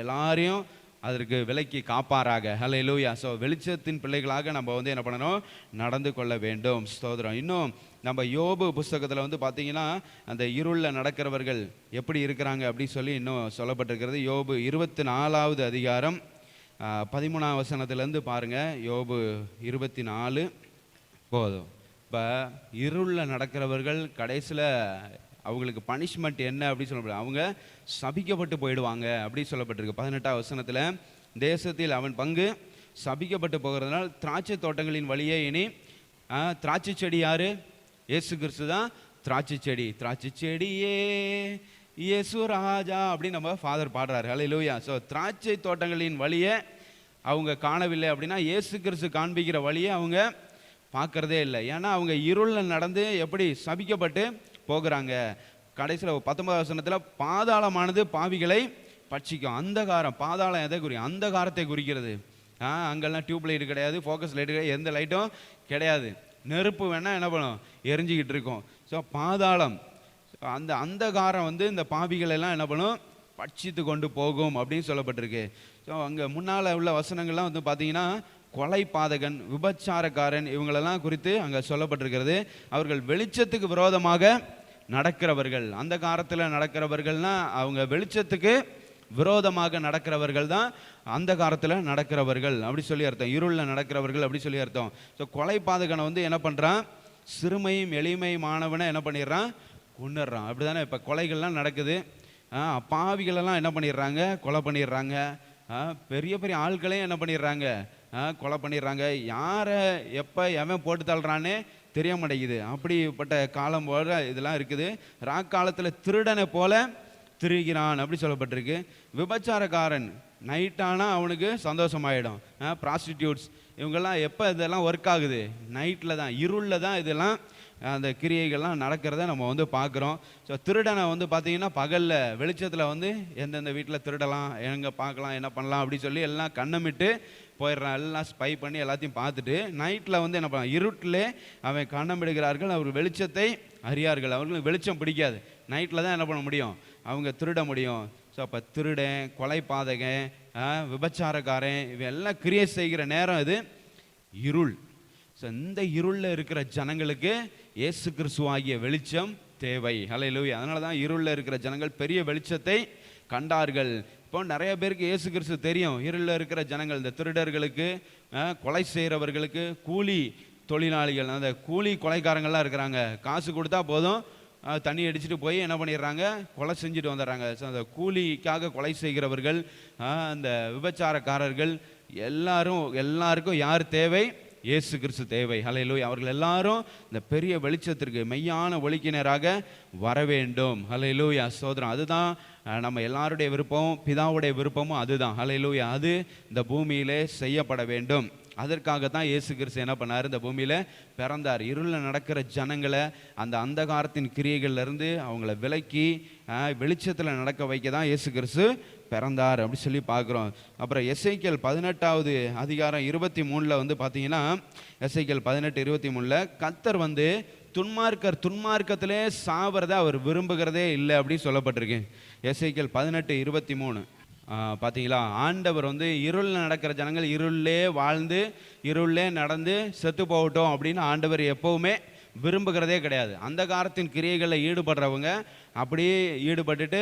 B: எல்லாரையும் அதற்கு விலக்கி காப்பாராக. ஹல்லேலூயா. ஸோ வெளிச்சத்தின் பிள்ளைகளாக நம்ம வந்து என்ன பண்ணணும், நடந்து கொள்ள வேண்டும். ஸ்தோத்திரம். இன்னும் நம்ம யோபு புஸ்தகத்தில் வந்து பார்த்தீங்கன்னா அந்த இருளில் நடக்கிறவர்கள் எப்படி இருக்கிறாங்க அப்படின்னு சொல்லி இன்னும் சொல்லப்பட்டிருக்கிறது. யோபு 24ஆவது அதிகாரம் 13ஆம் வசனத்திலேருந்து பாருங்கள். யோபு 24 போதும். இப்போ இருளில் நடக்கிறவர்கள் கடைசியில் அவங்களுக்கு பனிஷ்மெண்ட் என்ன அப்படின்னு சொல்லப்படுது, அவங்க சபிக்கப்பட்டு போயிடுவாங்க அப்படி சொல்லப்பட்டிருக்கு. 18ஆம் வசனத்தில், தேசத்தில் அவன் பங்கு சபிக்கப்பட்டு போகிறதுனால் திராட்சை தோட்டங்களின் வழியே இனி திராட்சை செடி யாரு? இயேசு கிறிஸ்து தான் திராட்சை செடி. திராட்சை செடியே இயேசு ராஜா அப்படின்னு நம்ம ஃபாதர் பாடுறாரு. ஹல்லேலூயா. ஸோ திராட்சை தோட்டங்களின் வழியை அவங்க காணவில்லை அப்படின்னா இயேசு கிறிஸ்து காண்பிக்கிற வழியை அவங்க பார்க்கறதே இல்லை. ஏன்னா அவங்க இருளில் நடந்து எப்படி சபிக்கப்பட்டு போகிறாங்க. கடைசியில் 19ஆம் வசனத்தில், பாதாளமானது பாவிகளை பட்சிக்கும். அந்தகாரம், பாதாளம் எதை குறிக்கும்? அந்த காரத்தை குறிக்கிறது. அங்கெல்லாம் டியூப் லைட் கிடையாது, ஃபோக்கஸ் லைட் கிடையாது, எந்த லைட்டும் கிடையாது. நெருப்பு வேணால் என்ன பண்ணும், எரிஞ்சிக்கிட்டு இருக்கும். ஸோ பாதாளம், அந்த அந்தகாரம் வந்து இந்த பாவிகள் எல்லாம் என்ன பண்ணும், பட்சித்து கொண்டு போகும் அப்படின்னு சொல்லப்பட்டிருக்கு. ஸோ அங்கே முன்னால் உள்ள வசனங்கள்லாம் வந்து பார்த்தீங்கன்னா கொலை பாதகன், விபச்சாரக்காரன் இவங்களெல்லாம் குறித்து அங்கே சொல்லப்பட்டிருக்கிறது. அவர்கள் வெளிச்சத்துக்கு விரோதமாக நடக்கிறவர்கள். அந்த காலத்தில் நடக்கிறவர்கள்னா அவங்க வெளிச்சத்துக்கு விரோதமாக நடக்கிறவர்கள் தான் அந்த காலத்தில் நடக்கிறவர்கள் அப்படி சொல்லி அர்த்தம். இருளில் நடக்கிறவர்கள் அப்படி சொல்லி அர்த்தம். ஸோ கொலை பாதகனை வந்து என்ன பண்ணுறான், சிறுமையும் எளிமையுமானவனை என்ன பண்ணிடுறான், கொண்டுடுறான். அப்படி தானே இப்போ கொலைகள்லாம் நடக்குது. பாவிகளெல்லாம் என்ன பண்ணிடுறாங்க, கொலை பண்ணிடுறாங்க. பெரிய பெரிய ஆட்களையும் என்ன பண்ணிடுறாங்க, கொலை பண்ணிடுறாங்க. யாரை எப்போ எவன் போட்டு தள்ளுறானே தெரிய மாட்டேங்குது. அப்படிப்பட்ட காலம் போல இதெல்லாம் இருக்குது. ராக்காலத்தில் திருடனை போல திரிகிறான் அப்படி சொல்லப்பட்டிருக்கு. விபச்சாரக்காரன் நைட்டானால் அவனுக்கு சந்தோஷமாயிடும். ப்ராஸ்டிடியூட்ஸ் இவங்கெல்லாம் எப்போ இதெல்லாம் ஒர்க் ஆகுது? நைட்டில் தான், இருளில் தான் இதெல்லாம் அந்த கிரியைகள்லாம் நடக்கிறத நம்ம வந்து பார்க்குறோம். ஸோ திருடனை வந்து பார்த்திங்கன்னா பகலில் வெளிச்சத்தில் வந்து எந்தெந்த வீட்டில் திருடலாம், எங்கே பார்க்கலாம், என்ன பண்ணலாம் அப்படி சொல்லி எல்லாம் கண்ணமிட்டு போயிடுறான். எல்லாம் ஸ்பை பண்ணி எல்லாத்தையும் பார்த்துட்டு நைட்டில் வந்து என்ன பண்ணலாம், இருட்டிலே அவன் கண்ணமிடுகிறார்கள். அவர் வெளிச்சத்தை அறியார்கள். அவர்களுக்கு வெளிச்சம் பிடிக்காது. நைட்டில் தான் என்ன பண்ண முடியும், அவங்க திருட முடியும். ஸோ அப்போ திருடன், கொலை பாதகன், விபச்சாரக்காரன் இவெல்லாம் கிரியை செய்கிற நேரம் இது இருள். ஸோ இந்த இருளில் இருக்கிற ஜனங்களுக்கு இயேசு கிறிஸ்துவாகிய வெளிச்சம் தேவை. ஹல்லேலூயா. அதனால தான் இருளில் இருக்கிற ஜனங்கள் பெரிய வெளிச்சத்தை கண்டார்கள். இப்போ நிறைய பேருக்கு இயேசு கிறிஸ்து தெரியும். இருளில் இருக்கிற ஜனங்கள், இந்த திருடர்களுக்கு, கொலை செய்கிறவர்களுக்கு, கூலி தொழிலாளிகள், அந்த கூலி கொலைக்காரங்கள்லாம் இருக்கிறாங்க. காசு கொடுத்தா போதும், தண்ணி அடிச்சுட்டு போய் என்ன பண்ணிடுறாங்க, கொலை செஞ்சுட்டு வந்துடுறாங்க. ஸோ அந்த கூலிக்காக கொலை செய்கிறவர்கள், அந்த விபச்சாரக்காரர்கள் எல்லாருக்கும் யார் தேவை? இயேசு கிறிஸ்து தேவை. ஹல்லேலூயா. அவர்கள் எல்லாரும் இந்த பெரிய வெளிச்சத்திற்கு, மெய்யான ஒளிக்கினராக வர வேண்டும். ஹல்லேலூயா. ஸ்தோத்திரம். அதுதான் நம்ம எல்லாருடைய விருப்பமும், பிதாவுடைய விருப்பமும் அதுதான். ஹல்லேலூயா. அது இந்த பூமியிலே செய்யப்பட வேண்டும். அதற்காகத்தான் இயேசு கிறிஸ்து என்ன பண்ணார், இந்த பூமியில் பிறந்தார். இருளில் நடக்கிற ஜனங்களை அந்த அந்தகாரத்தின் கிரியைகள்லேருந்து அவங்கள விலக்கி வெளிச்சத்தில் நடக்க வைக்க தான் இயேசு கிறிஸ்து பிறந்தார் அப்படி சொல்லி பார்க்குறோம். அப்புறம் எசேக்கியேல் 18வது அதிகாரம் 23 வந்து பார்த்தீங்கன்னா, எசேக்கியேல் 18:23 கர்த்தர் வந்து துன்மார்க்கத்திலே சாவறதை அவர் விரும்புகிறதே இல்லை அப்படி சொல்லப்பட்டிருக்கு. எசேக்கியேல் 18:23 பார்த்தீங்களா? ஆண்டவர் வந்து இருளில் நடக்கிற ஜனங்கள் இருளிலே வாழ்ந்து இருளிலே நடந்து செத்து போகட்டும் அப்படின்னு ஆண்டவர் எப்போவுமே விரும்புகிறதே கிடையாது. அந்த காலத்தின் கிரியைகளில் ஈடுபடுறவங்க அப்படியே ஈடுபட்டுட்டு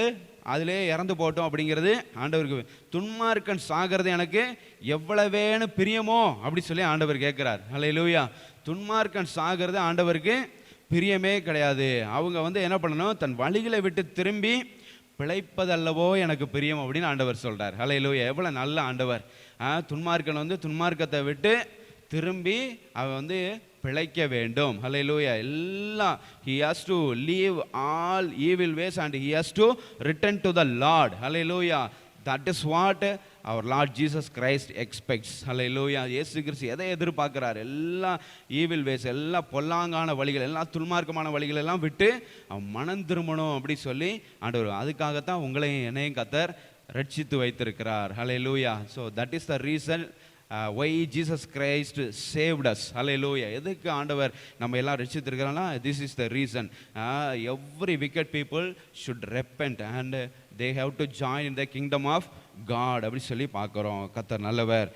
B: அதிலே இறந்து போட்டோம் அப்படிங்கிறது ஆண்டவருக்கு. துன்மார்க்கன் சாகிறது எனக்கு எவ்வளவேன்னு பிரியமோ அப்படி சொல்லி ஆண்டவர் கேட்குறார். ஹல்லேலூயா. துன்மார்க்கன் சாகிறது ஆண்டவருக்கு பிரியமே கிடையாது. அவங்க வந்து என்ன பண்ணணும், தன் வழிகளை விட்டு திரும்பி பிழைப்பதல்லவோ எனக்கு பிரியம் அப்படின்னு ஆண்டவர் சொல்கிறார். ஹல்லேலூயா. எவ்வளோ நல்ல ஆண்டவர். துன்மார்க்கன் வந்து துன்மார்க்கத்தை விட்டு திரும்பி அவன் வந்து பிழைக்க வேண்டும். ஹல்லேலூயா. எல்லாம் he has to leave all evil ways and he has to return to the Lord. Hallelujah. That is what our Lord Jesus Christ expects. Hallelujah. இயேசு கிறிஸ்து எதை எதிர்பார்க்கிறார்? எல்லா ஈவில் வேஸ், எல்லா பொல்லாங்கான வழிகள், எல்லா துன்மார்க்கமான வழிகள் எல்லாம் விட்டு அவன் மனம் திரும்பணும் அப்படி சொல்லி ஆண்டவர். அதுக்காகத்தான் உங்களையும் என்னையும் கர்த்தர் ரட்சித்து வைத்திருக்கிறார். Hallelujah. So that is the reason why Jesus Christ saved us. Hallelujah. எதுக்கு ஆண்டவர் நம்ம எல்லாம் ரட்சித்திருக்கிறான்னா, this is the reason. Every wicked people should repent and they have to join in the kingdom of God அப்படி சொல்லி பார்க்குறோம். கர்த்தர் நல்லவர்.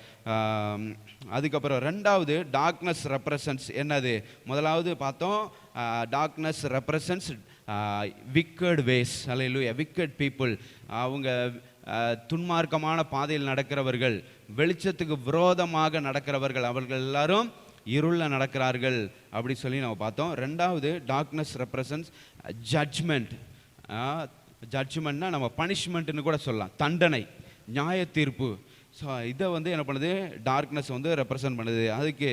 B: அதுக்கப்புறம் ரெண்டாவது டார்க்னஸ் ரெப்ரசன்ட்ஸ் என்னது? முதலாவது பார்த்தோம், darkness represents wicked ways. Hallelujah. wicked people, அவங்க துன்மார்க்கமான பாதையில் நடக்கிறவர்கள், வெளிச்சத்துக்கு விரோதமாக நடக்கிறவர்கள், அவர்கள் எல்லாரும் இருளில் நடக்கிறார்கள் அப்படி சொல்லி நம்ம பார்த்தோம். ரெண்டாவது டார்க்னஸ் ரெப்ரசன்ட்ஸ் ஜட்ஜ்மெண்ட். ஜட்ஜ்மெண்ட்னா நம்ம பனிஷ்மெண்ட்னு கூட சொல்லலாம், தண்டனை, நியாய தீர்ப்பு. ஸோ இதை வந்து என்ன பண்ணுது, டார்க்னஸ் வந்து ரெப்ரசன்ட் பண்ணுது. அதுக்கு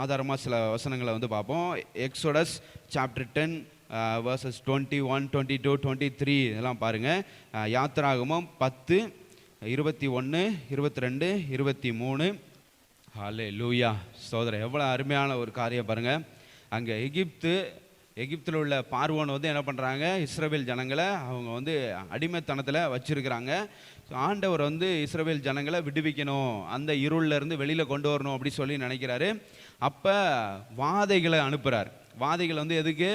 B: ஆதாரமாக சில வசனங்களை வந்து பார்ப்போம். எக்ஸோடஸ் சாப்டர் 10 verses 21, 22, 23 இதெல்லாம் பாருங்கள். யாத்திராகமம் 10, 21, 22, 23. ஹல்லேலூயா. சோதரர் எவ்வளோ அருமையான ஒரு காரியம் பாருங்கள். அங்கே எகிப்தில் உள்ள பார்வோன் வந்து என்ன பண்ணுறாங்க, இஸ்ரவேல் ஜனங்களை அவங்க வந்து அடிமைத்தனத்தில் வச்சுருக்கிறாங்க. ஸோ ஆண்டவர் வந்து இஸ்ரவேல் ஜனங்களை விடுவிக்கணும், அந்த இருளிலேருந்து வெளியில் கொண்டு வரணும் அப்படி சொல்லி நினைக்கிறாரு. அப்போ வாதைகளை அனுப்புகிறார். வாதைகள் வந்து எதுக்கு?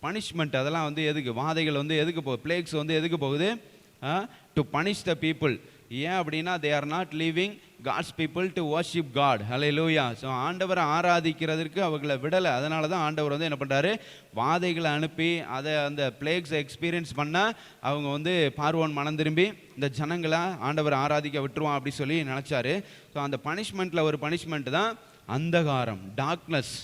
B: பனிஷ்மெண்ட். அதெல்லாம் வந்து எதுக்கு? வாதைகள் வந்து எதுக்கு போகுது? பிளேக்ஸ் வந்து எதுக்கு போகுது? To punish the people. ஏன் அப்படின்னா, they are not leaving God's people to worship God. Hallelujah. So ஆண்டவரை ஆராதிக்கிறதுக்கு அவங்களை விடலை. அதனால தான் ஆண்டவர் வந்து என்ன பண்ணுறாரு, வாதைகளை அனுப்பி அதை அந்த பிளேக்ஸை எக்ஸ்பீரியன்ஸ் பண்ணால் அவங்க வந்து பார்வோன் மனம் திரும்பி இந்த ஜனங்களை ஆண்டவரை ஆராதிக்க விட்டுருவான் அப்படி சொல்லி நினச்சாரு. ஸோ அந்த பனிஷ்மெண்ட்டில் ஒரு பனிஷ்மெண்ட் தான் அந்தகாரம், டார்க்னஸ்.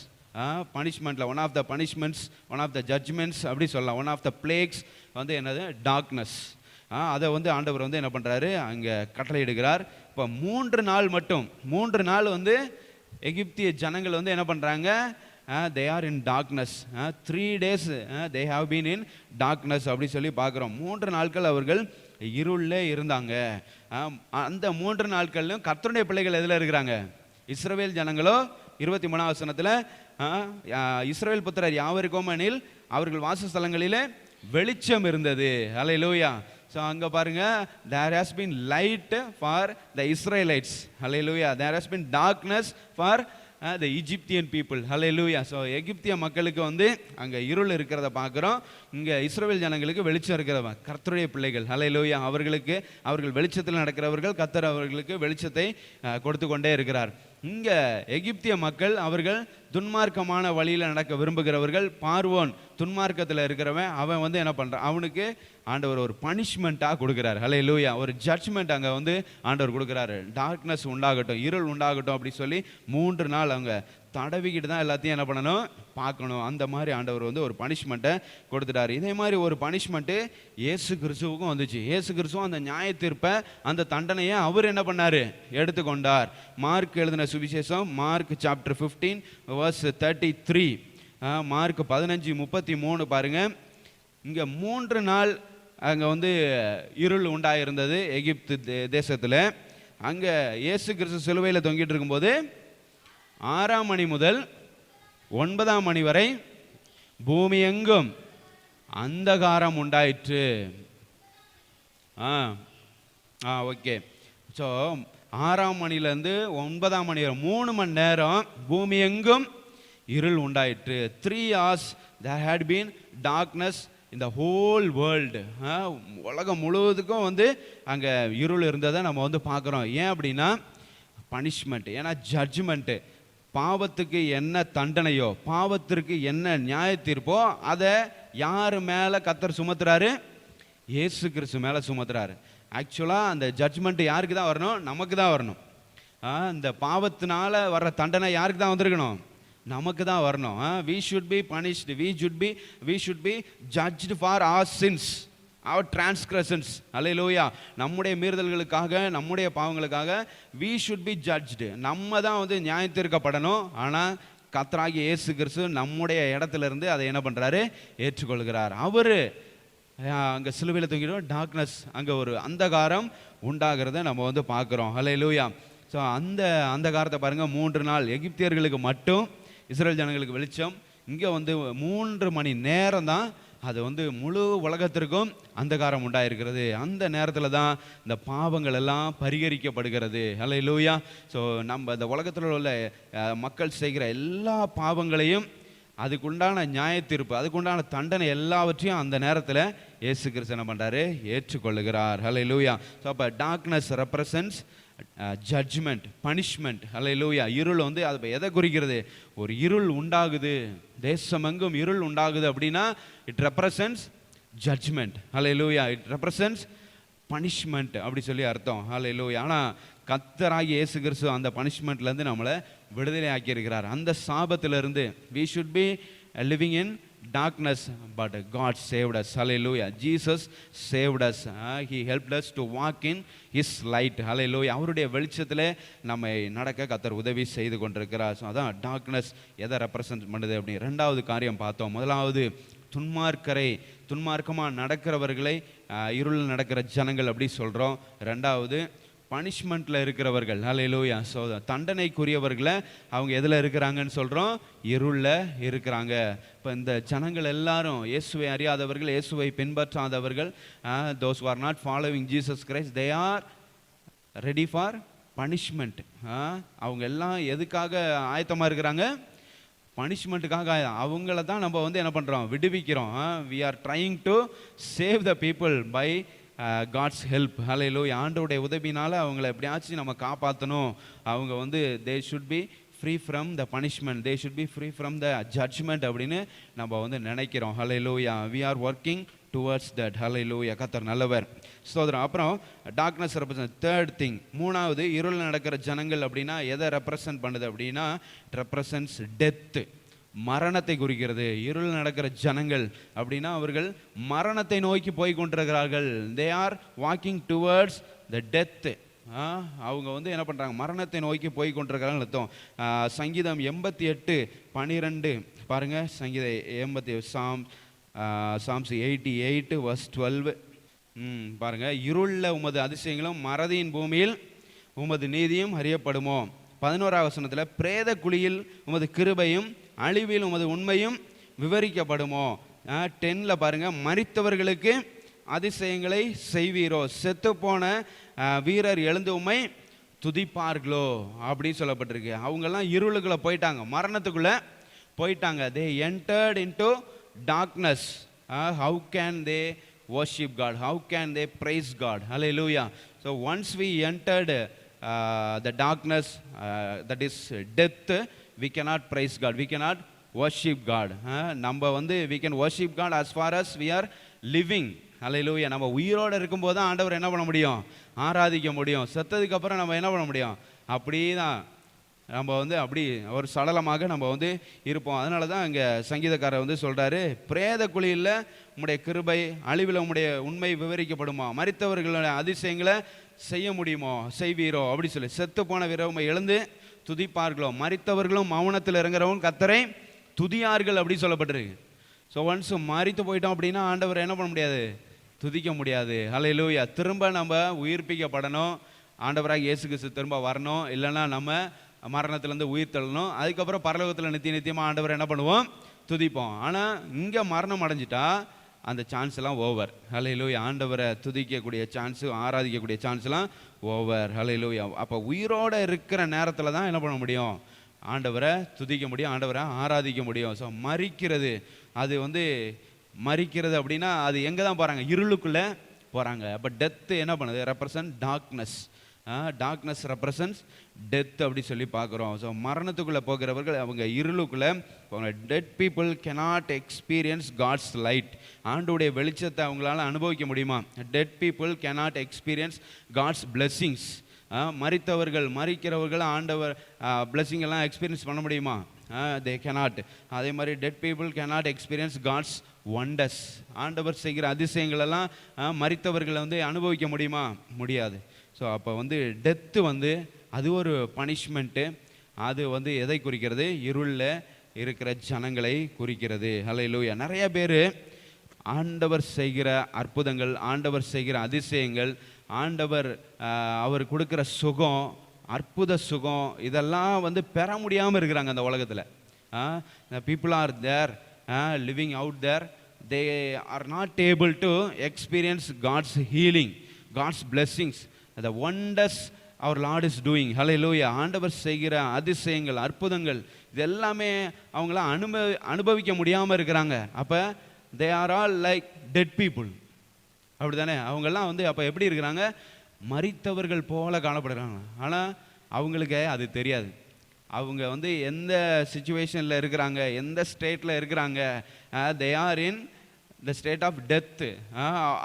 B: பனிஷ்மெண்ட்டில் one of the punishments, one of the judgments அப்படி சொல்லலாம். ஒன் ஆஃப் த பிளேக்ஸ் வந்து என்னது? டார்க்னஸ். அதை வந்து ஆண்டவர் வந்து என்ன பண்ணுறாரு, அங்கே கட்டளையிடுகிறார். இப்போ 3 நாள் மட்டும், 3 நாள் வந்து எகிப்திய ஜனங்கள் வந்து என்ன பண்ணுறாங்க, they are in darkness. 3 days they have been in darkness அப்படி சொல்லி பார்க்குறோம். 3 நாட்கள் அவர்கள் இருளில் இருந்தாங்க. அந்த 3 நாட்கள்லையும் கர்த்தருடைய பிள்ளைகள் எதில் இருக்கிறாங்க? இஸ்ரவேல் ஜனங்களோ 23ஆம் வசனத்தில் இஸ்ரவேல் புத்திரர் யாவருக்கும் எனில் அவர்கள் வாசஸ்தலங்களிலே வெளிச்சம் இருந்தது. ஹல்லேலூயா. ஸோ அங்கே பாருங்க, there has been light for the Israelites. Hallelujah. There has been darkness for the Egyptian people. Hallelujah. So எகிப்திய மக்களுக்கு வந்து அங்கே இருள் இருக்கிறத பார்க்குறோம். இங்கே இஸ்ரவேல் ஜனங்களுக்கு வெளிச்சம் இருக்கிறவன் கர்த்தருடைய பிள்ளைகள். ஹல்லேலூயா. அவர்கள் வெளிச்சத்தில் நடக்கிறவர்கள், கர்த்தர் அவர்களுக்கு வெளிச்சத்தை கொடுத்து கொண்டே இருக்கிறார். இங்கே எகிப்திய மக்கள் அவர்கள் துன்மார்க்கமான வழியில் நடக்க விரும்புகிறவர்கள். பார்வோன் துன்மார்க்கத்தில் இருக்கிறவன், அவன் வந்து என்ன பண்ணுறான், அவனுக்கு ஆண்டவர் ஒரு பனிஷ்மெண்ட்டாக கொடுக்குறாரு. ஹல்லேலூயா. ஒரு ஜட்ஜ்மெண்ட் அங்கே வந்து ஆண்டவர் கொடுக்குறாரு. டார்க்னஸ் உண்டாகட்டும், இருள் உண்டாகட்டும் அப்படி சொல்லி 3 நாள் அவங்க தடவிக்கிட்டு தான் எல்லாத்தையும் என்ன பண்ணணும், பார்க்கணும். அந்த மாதிரி ஆண்டவர் வந்து ஒரு பனிஷ்மெண்ட்டை கொடுத்துட்டார். இதே மாதிரி ஒரு பனிஷ்மெண்ட்டு இயேசு கிறிஸ்துவுக்கும் வந்துச்சு. இயேசு கிறிஸ்துவும் அந்த நியாய தீர்ப்பை, அந்த தண்டனையை அவர் என்ன பண்ணார், எடுத்துக்கொண்டார். மார்க் எழுதின சுவிசேஷம், மார்க் சாப்டர் 15 verse 33, மார்க் 15:33 பாருங்க. இங்கே 3 நாள் அங்கே வந்து இருள் உண்டாயிருந்தது எகிப்து தேசத்தில். அங்கே இயேசு கிறிஸ்து சிலுவையில் தொங்கிட்டு இருக்கும்போது 6ஆம் மணி முதல் 9ஆம் மணி வரை பூமி எங்கும் அந்தகாரம் உண்டாயிற்று. ஓகே. ஸோ 6ஆம் மணிலேருந்து 9ஆம் மணி வரை 3 மணி நேரம் பூமி எங்கும் இருள் உண்டாயிற்று. 3 hours there had been darkness in the whole world. உலகம் முழுவதுக்கும் வந்து அங்கே இருள் இருந்ததை நம்ம வந்து பார்க்குறோம். ஏன் அப்படின்னா பனிஷ்மெண்ட், ஏன்னா ஜட்ஜ்மெண்ட்டு. பாவத்துக்கு என்ன தண்டனையோ, பாவத்திற்கு என்ன நியாய தீர்ப்போ அதை யார் மேலே கர்த்தர் சுமத்துறாரு, இயேசு கிறிஸ்து மேலே சுமத்துறாரு. ஆக்சுவலாக அந்த ஜட்ஜ்மெண்ட் யாருக்கு தான் வரணும், நமக்கு தான் வரணும். இந்த பாவத்தினால வர்ற தண்டனை யாருக்கு தான் வந்திருக்கணும், நமக்கு தான் வரணும். we should be punished, we should be judged for our sins, our transgressions. ஹல்லேலூயா. நம்முடைய மீறுதல்களுக்காக, நம்முடைய பாவங்களுக்காக we should be judged. நம்ம தான் வந்து நியாயத்தீர்க்கப்படணும். ஆனால் கர்த்தராகிய இயேசு கிறிஸ்து நம்முடைய இடத்துல இருந்து அதை என்ன பண்ணுறாரு, ஏற்றுக்கொள்கிறார். அவர் அங்கே சிலுவையில் தூங்கிடும், டார்க்னஸ், அங்கே ஒரு அந்தகாரம் உண்டாகிறத நம்ம வந்து பார்க்குறோம். ஹல்லேலூயா. ஸோ அந்த அந்தகாரத்தை பாருங்கள், 3 நாள் எகிப்தியர்களுக்கு மட்டும், இஸ்ரேல் ஜனங்களுக்கு வெளிச்சம். இங்கே வந்து 3 மணி நேரம் தான் அது வந்து முழு உலகத்திற்கும் அந்தகாரம் உண்டாயிருக்கிறது. அந்த நேரத்தில் தான் இந்த பாவங்கள் எல்லாம் பரிகரிக்கப்படுகிறது. ஹல்லேலூயா. ஸோ நம்ம இந்த உலகத்தில் உள்ள மக்கள் செய்கிற எல்லா பாவங்களையும், அதுக்குண்டான நியாய தீர்ப்பு, அதுக்குண்டான தண்டனை எல்லாவற்றையும் அந்த நேரத்தில் இயேசு கிறிஸ்து என்ன பண்ணுறாரு, ஏற்றுக்கொள்ளுகிறார். ஹல்லேலூயா. ஸோ அப்போ டார்க்னஸ் ரெப்ரசன்ட்ஸ் ஜட்ஜ்மெண்ட், பனிஷ்மெண்ட். ஹல்லேலூயா. இருள் வந்து அது எதை குறிக்கிறது, ஒரு இருள் உண்டாகுது, தேசமெங்கும் இருள் உண்டாகுது அப்படின்னா it represents judgment. Hallelujah. It represents punishment அப்படி சொல்லி அர்த்தம். ஹல்லேலூயா. ஆனால் கர்த்தராகிய இயேசு கிறிஸ்து அந்த பனிஷ்மெண்ட்லேருந்து நம்மளை விடுதலை ஆக்கியிருக்கிறார். அந்த சாபத்திலிருந்து we should be living in darkness, but God saved us. Hallelujah. Jesus saved us. He helped us to walk in his light. Hallelujah. அவருடைய வெளிச்சத்தில் நம்மை நடக்க கர்த்தர் உதவி செய்து கொண்டிருக்கிறார். ஸோ அதான் டார்க்னஸ் எதை ரெப்ரசன்ட் பண்ணுது அப்படி. 2வது காரியம் பார்த்தோம். முதலாவது துன்மார்க்கமாக நடக்கிறவர்களை இருளில் நடக்கிற ஜனங்கள் அப்படி சொல்கிறோம். 2வது பனிஷ்மெண்ட்டில் இருக்கிறவர்கள். ஹல்லேலூயா. ஸோ தண்டனைக்குரியவர்களை அவங்க எதில் இருக்கிறாங்கன்னு சொல்கிறோம், இருளில் இருக்கிறாங்க. இப்போ இந்த ஜனங்கள் எல்லாரும் இயேசுவை அறியாதவர்கள், இயேசுவை பின்பற்றாதவர்கள், those who are not following Jesus Christ, they are ready for punishment. அவங்க எல்லாம் எதுக்காக ஆயத்தமாக இருக்கிறாங்க, பனிஷ்மெண்ட்டுக்காக. அவங்கள தான் நம்ம வந்து என்ன பண்ணுறோம், விடுவிக்கிறோம். we are trying to save the people by God's help. Hallelujah. ஆண்டவருடைய உதவினால் அவங்கள எப்படியாச்சும் நம்ம காப்பாற்றணும். அவங்க வந்து they should be free from the punishment, they should be free from the judgment அப்படின்னு நம்ம வந்து நினைக்கிறோம். ஹல்லேலூயா. we are working towards that. ஹல்லேலூயா. கர்த்தர் நல்லவர். சோதரம். அப்புறம் டார்க்னஸ் ரெப்ரசன்ட். 3rd திங், 3வது இருள் நடக்கிற ஜனங்கள் அப்படின்னா எதை ரெப்ரசன்ட் பண்ணுது அப்படின்னா ரெப்ரசன்ட்ஸ் டெத்து, மரணத்தை குறிக்கிறது. இருள் நடக்கிற ஜனங்கள் அப்படின்னா அவர்கள் மரணத்தை நோக்கி போய் கொண்டிருக்கிறார்கள். தே are walking towards the death. அவங்க வந்து என்ன பண்ணுறாங்க, மரணத்தை நோக்கி போய் கொண்டிருக்கிறாங்கன்னு அர்த்தம். சங்கீதம் 88:12 பாருங்கள். சங்கீதம் 80 சாம்ஸ் 88 verse 12 பாருங்கள். இருளில் உமது அதிசயங்களும் மறதியின் பூமியில் உமது நீதியும் அறியப்படுமோ. 11ஆம் வசனத்தில் பிரேத குழியில் உமது கிருபையும் அழிவில் உமது உண்மையும் விவரிக்கப்படுமோ. 10ல் பாருங்கள், மரித்தவர்களுக்கு அதிசயங்களை செய்வீரோ, செத்து போன வீரர் எழுந்து உம்மை துதிப்பார்களோ அப்படின்னு சொல்லப்பட்டிருக்கு. அவங்கெல்லாம் இருளுக்குள்ளே போயிட்டாங்க, மரணத்துக்குள்ளே போயிட்டாங்க. தே entered into darkness. How can they worship God? How can they praise God? Hallelujah. So once we entered the darkness, that is death, we cannot praise God, we cannot worship God. நம்ம வந்து we can worship God as far as we are living. Hallelujah. நம்ம உயிரோடு இருக்கும்போது தான் ஆண்டவர் என்ன பண்ண முடியும், ஆராதிக்க முடியும். செத்ததுக்கு அப்புறம் நம்ம என்ன பண்ண முடியும், அப்படியே தான் நம்ம வந்து அப்படி ஒரு சடலமாக நம்ம வந்து இருப்போம். அதனால தான் இங்கே சங்கீதக்காரர் வந்து சொல்கிறாரு, பிரேத குழியில் உம்முடைய கிருபை அழிவில் உம்முடைய உண்மை விவரிக்கப்படுமா, மரித்தவர்களுடைய அதிசயங்களை செய்ய முடியுமோ, செய்வீரோ அப்படி சொல்லி. செத்து போன வீரவுமை எழுந்து துதிப்பார்களோ, மரித்தவர்களும் மௌனத்தில் இறங்குறவங்க கர்த்தரை துதியார்கள் அப்படி சொல்லப்பட்டிருக்கு. ஸோ ஒன்ஸ் மரித்து போயிட்டோம் அப்படின்னா ஆண்டவர் என்ன பண்ண முடியாது, துதிக்க முடியாது. ஹல்லேலூயா. திரும்ப நம்ம உயிர்ப்பிக்கப்படணும், ஆண்டவராக இயேசு கிறிஸ்து திரும்ப வரணும், இல்லைன்னா நம்ம மரணத்திலேருந்து உயிர் தள்ளணும். அதுக்கப்புறம் பரலோகத்தில் நித்தியமாக ஆண்டவர் என்ன பண்ணுவோம், துதிப்போம். ஆனால் இங்கே மரணம் அடைஞ்சிட்டா அந்த சான்ஸ் எல்லாம் ஓவர். ஹல்லேலூயா. ஆண்டவரை துதிக்கக்கூடிய சான்ஸு, ஆராதிக்கக்கூடிய சான்ஸ்லாம் ஓவர். ஹல்லேலூயா. அப்போ உயிரோடு இருக்கிற நேரத்தில் தான் என்ன பண்ண முடியும், ஆண்டவரை துதிக்க முடியும், ஆண்டவரை ஆராதிக்க முடியும். ஸோ மரிக்கிறது, அது வந்து மரிக்கிறது அப்படின்னா அது எங்கே தான் போகிறாங்க, இருளுக்குள்ளே போகிறாங்க. அப்போ டெத்து என்ன பண்ணுது, represent darkness. Darkness represents death அப்படி சொல்லி பார்க்குறோம். ஸோ மரணத்துக்குள்ளே போகிறவர்கள் அவங்க இருளுக்குள்ளே போங்க. Dead people cannot experience God's light. ஆண்டோடைய வெளிச்சத்தை அவங்களால அனுபவிக்க முடியுமா? Dead people cannot experience God's blessings. மரிக்கிறவர்கள் ஆண்டவர் பிளெஸ்ஸிங் எல்லாம் எக்ஸ்பீரியன்ஸ் பண்ண முடியுமா? They cannot. அதே மாதிரி dead people cannot experience God's wonders. ஆண்டவர் செய்கிற அதிசயங்களெல்லாம் மரித்தவர்களை வந்து அனுபவிக்க முடியுமா? முடியாது. ஸோ அப்போ வந்து டெத்து வந்து அது ஒரு பனிஷ்மெண்ட்டு. அது வந்து எதை குறிக்கிறது, இருளில் இருக்கிற ஜனங்களை குறிக்கிறது. ஹல்லேலூயா. நிறைய பேர் ஆண்டவர் செய்கிற அற்புதங்கள், ஆண்டவர் செய்கிற அதிசயங்கள், ஆண்டவர் அவர் கொடுக்குற சுகம், அற்புத சுகம், இதெல்லாம் வந்து பெற முடியாமல் இருக்கிறாங்க அந்த உலகத்தில். People are there living out there, they are not able to experience God's healing, God's blessings, the wonders our Lord is doing. Hallelujah. ஆண்டவர் செய்கிற அதிசயங்கள், அற்புதங்கள், இது எல்லாமே அவங்களாம் அனுபவிக்க முடியாமல் இருக்கிறாங்க. அப்போ they are all like dead people. அப்படி தானே? அவங்கெல்லாம் வந்து அப்போ எப்படி இருக்கிறாங்க, மரித்தவர்கள் போல காணப்படுறாங்க. ஆனால் அவங்களுக்கு அது தெரியாது. அவங்க வந்து எந்த சிச்சுவேஷனில் இருக்கிறாங்க, எந்த ஸ்டேட்டில் இருக்கிறாங்க, they are in the state of death.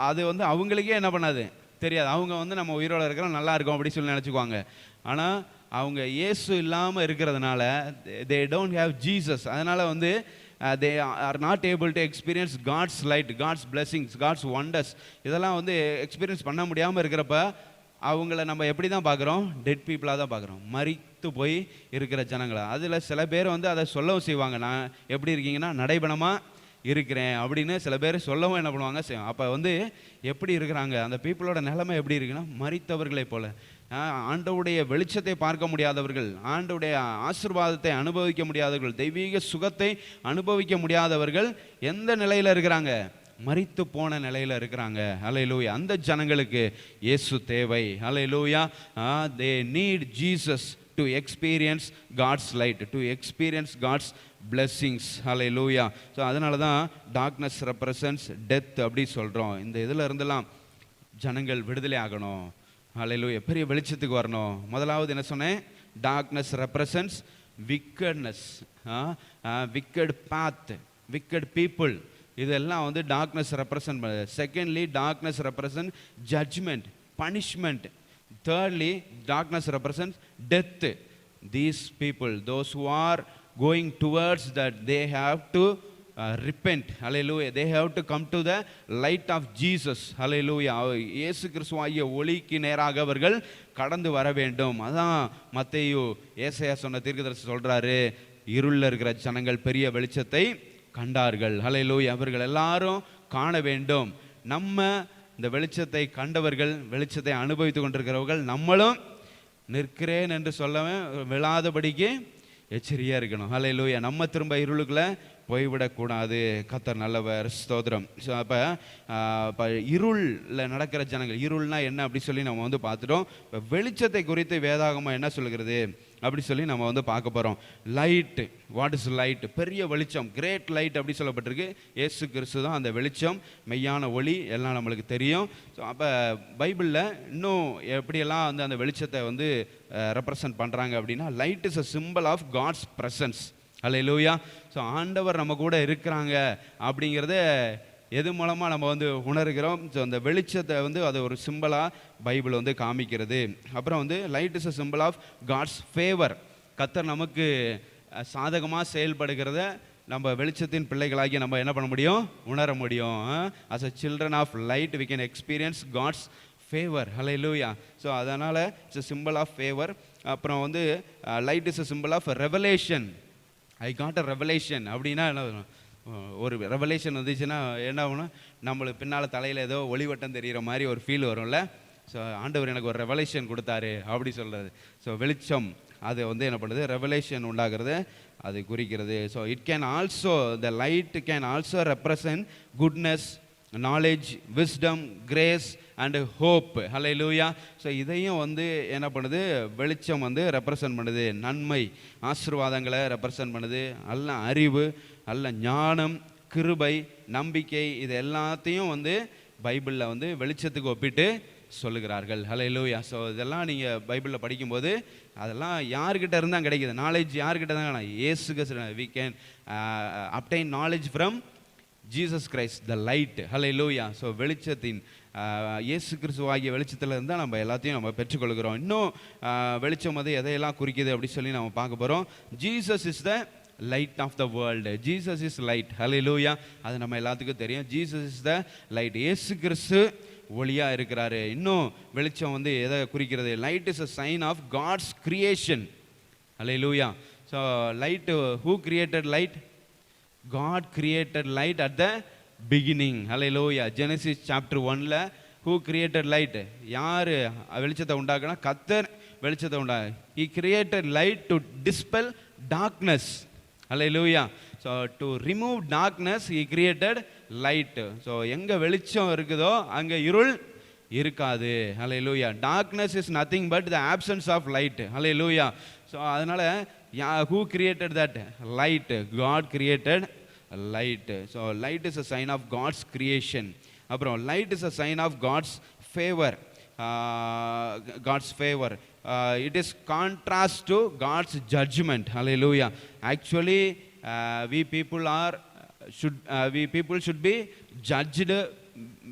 B: அது வந்து அவங்களுக்கே என்ன பண்ணாது, தெரியாது. அவங்க வந்து நம்ம உயிரோடு இருக்கிறோம், நல்லா இருக்கும் அப்படி சொல்லி நினச்சிக்குவாங்க. ஆனால் அவங்க இயேசு இல்லாமல் இருக்கிறதுனால, they don't have Jesus. அதனால் வந்து they are not able to experience God's light, God's blessings, God's wonders. இதெல்லாம் வந்து எக்ஸ்பீரியன்ஸ் பண்ண முடியாமல் இருக்கிறப்ப அவங்கள நம்ம எப்படி தான் பார்க்குறோம், டெட் பீப்புளாக தான் பார்க்குறோம், மரித்து போய் இருக்கிற ஜனங்களை. அதில் சில பேர் வந்து அதை சொல்லவும் செய்வாங்க, நான் எப்படி இருக்கீங்கன்னா நடைபெணமாக இருக்கிறேன் அப்படின்னு சில பேர் சொல்லவும் என்ன பண்ணுவாங்க, செய்வாங்க. அப்போ வந்து எப்படி இருக்கிறாங்க, அந்த பீப்புளோட நிலைமை எப்படி இருக்குன்னா மரித்தவர்களை போல. ஆண்டவுடைய வெளிச்சத்தை பார்க்க முடியாதவர்கள், ஆண்டவுடைய ஆசீர்வாதத்தை அனுபவிக்க முடியாதவர்கள், தெய்வீக சுகத்தை அனுபவிக்க முடியாதவர்கள் எந்த நிலையில் இருக்கிறாங்க, மரித்து போன நிலையில் இருக்கிறாங்க. ஹல்லேலூயா. அந்த ஜனங்களுக்கு இயேசு தேவை. ஹல்லேலூயா. they need Jesus to experience God's light, to experience God's blessings. Hallelujah. So அதனால தான் டார்க்னஸ் ரெப்ரசன்ட்ஸ் டெத் அப்படி சொல்கிறோம். இந்த இதில் இருந்தெல்லாம் ஜனங்கள் விடுதலை ஆகணும். ஹல்லேலூயா. பெரிய வெளிச்சத்துக்கு வரணும். முதலாவது என்ன சொன்னேன், darkness represents wickedness, wicked path, wicked people. இதெல்லாம் வந்து டார்க்னஸ் ரெப்ரசன்ட் பண்ணுது. Secondly darkness represent judgment, punishment. thirdly darkness represents death. These people, those who are going towards that, they have to repent. Hallelujah. They have to come to the light of Jesus. Hallelujah. இயேசு கிறிஸ்துவாகிய ஒளிக்கு நேராக அவர்கள் கடந்து வர வேண்டும். அதான் மத்தேயு ஏசாயா சொன்ன தீர்க்கதரிசி சொல்றாரு, இருளில் இருக்கிற ஜனங்கள் பெரிய வெளிச்சத்தை கண்டார்கள். ஹல்லேலூயா. அவர்கள் எல்லாரும் காண வேண்டும். நம்ம இந்த வெளிச்சத்தை கண்டவர்கள், வெளிச்சத்தை அனுபவித்து கொண்டிருக்கிறவர்கள், நம்மளும் நிற்கிறேன் என்று சொல்லவே விழாதபடிக்கு எச்சரியா இருக்கணும். ஹல்லேலூயா. நம்ம திரும்ப இருளுக்குள்ள போய்விடக்கூடாது. கர்த்தர் நல்லவர். ஸ்தோத்திரம். ஸோ அப்போ இருளில் நடக்கிற ஜனங்கள், இருள்னா என்ன அப்படி சொல்லி நம்ம வந்து பார்த்துட்டோம். இப்போ வெளிச்சத்தை குறித்து வேதாகமம் என்ன சொல்கிறது அப்படி சொல்லி நம்ம வந்து பார்க்க போகிறோம். Light, what is light? பெரிய வெளிச்சம், கிரேட் லைட் அப்படி சொல்லப்பட்டிருக்கு. இயேசு கிறிஸ்து தான் அந்த வெளிச்சம், மெய்யான ஒளி, எல்லாம் நம்மளுக்கு தெரியும். ஸோ அப்போ பைபிளில் இன்னும் எப்படியெல்லாம் வந்து அந்த வெளிச்சத்தை வந்து ரெப்ரசன்ட் பண்ணுறாங்க அப்படின்னா, light is a symbol of God's presence. Hallelujah. So ஆண்டவர் நம்ம கூட இருக்கிறாங்க அப்படிங்கிறத எது மூலமாக நம்ம வந்து உணர்கிறோம். ஸோ அந்த வெளிச்சத்தை வந்து அது ஒரு சிம்பிளாக பைபிள் வந்து காமிக்கிறது. அப்புறம் வந்து light is a symbol of God's favour. கர்த்தர் நமக்கு சாதகமாக செயல்படுகிறத நம்ம வெளிச்சத்தின் பிள்ளைகளாகி நம்ம என்ன பண்ண முடியும்? உணர முடியும். As a children of light we can experience God's favour. Hallelujah. So அதனால் it's a symbol of favour. அப்புறம் வந்து light is a symbol of revelation. I got a revelation அப்படின்னா என்ன? ஒரு ரெவலேஷன் வந்துச்சுன்னா என்ன ஆகும்னா, நம்மளுக்கு பின்னால் தலையில் ஏதோ ஒளிவட்டம் தெரிகிற மாதிரி ஒரு ஃபீல் வரும்ல. ஸோ ஆண்டவர் எனக்கு ஒரு ரெவலேஷன் கொடுத்தாரு அப்படி சொல்கிறது. ஸோ வெளிச்சம் அது வந்து என்ன பண்ணுறது? ரெவலேஷன் உண்டாகிறது அது குறிக்கிறது. So it can also, the light can also represent goodness, knowledge, wisdom, grace and hope. Hallelujah. So இதையும் வந்து என்ன பண்ணுது? வெளிச்சம் வந்து ரெப்ரசன்ட் பண்ணுது. நன்மை, ஆசீர்வாதங்களை ரெப்ரசன்ட் பண்ணுது. நல்ல அறிவு, நல்ல ஞானம், கிருபை, நம்பிக்கை, இது எல்லாத்தையும் வந்து பைபிளில் வந்து வெளிச்சத்துக்கு ஒப்பிட்டு சொல்லுகிறார்கள். ஹல்லேலூயா. ஸோ இதெல்லாம் நீங்கள் பைபிளில் படிக்கும்போது அதெல்லாம் யார்கிட்ட இருந்தால் கிடைக்குது? நாலேஜ் யார்கிட்ட தான்? இயேசு. We can obtain knowledge from Jesus Christ the light. Hallelujah. So வெளிச்சத்தின் இயேசு கிறிஸ்துவாகிய வெளிச்சத்தில் இருந்தால் நம்ம எல்லாத்தையும் நம்ம பெற்றுக்கொள்கிறோம். இன்னும் வெளிச்சம் வந்து எதையெல்லாம் குறிக்குது அப்படி சொல்லி நம்ம பார்க்க போகிறோம். Jesus is the light of the world. Jesus is light. Hallelujah. அது நம்ம எல்லாத்துக்கும் தெரியும். Jesus is the light. இயேசு கிறிஸ்து ஒளியாக இருக்கிறாரு. இன்னும் வெளிச்சம் வந்து எதை குறிக்கிறது? Light is a sign of God's creation. Hallelujah. So light, who created light? God created light at the beginning. Hallelujah. Genesis chapter 1ல who created light? யார் வெளிச்சத்தை உண்டாக்குனா? கர்த்தர் வெளிச்சத்தை உண்டாக்கு. He created light to dispel darkness. Hallelujah. So to remove darkness he created light. So எங்க வெளிச்சம் இருக்குதோ அங்க இருள் இருக்காது. Hallelujah. Darkness is nothing but the absence of light. Hallelujah. So அதனால who created that light? God created light. So light is a sign of God's creation. அப்புறம் light is a sign of God's favor. God's favor. It is contrast to God's judgment. Hallelujah. Actually we people should be judged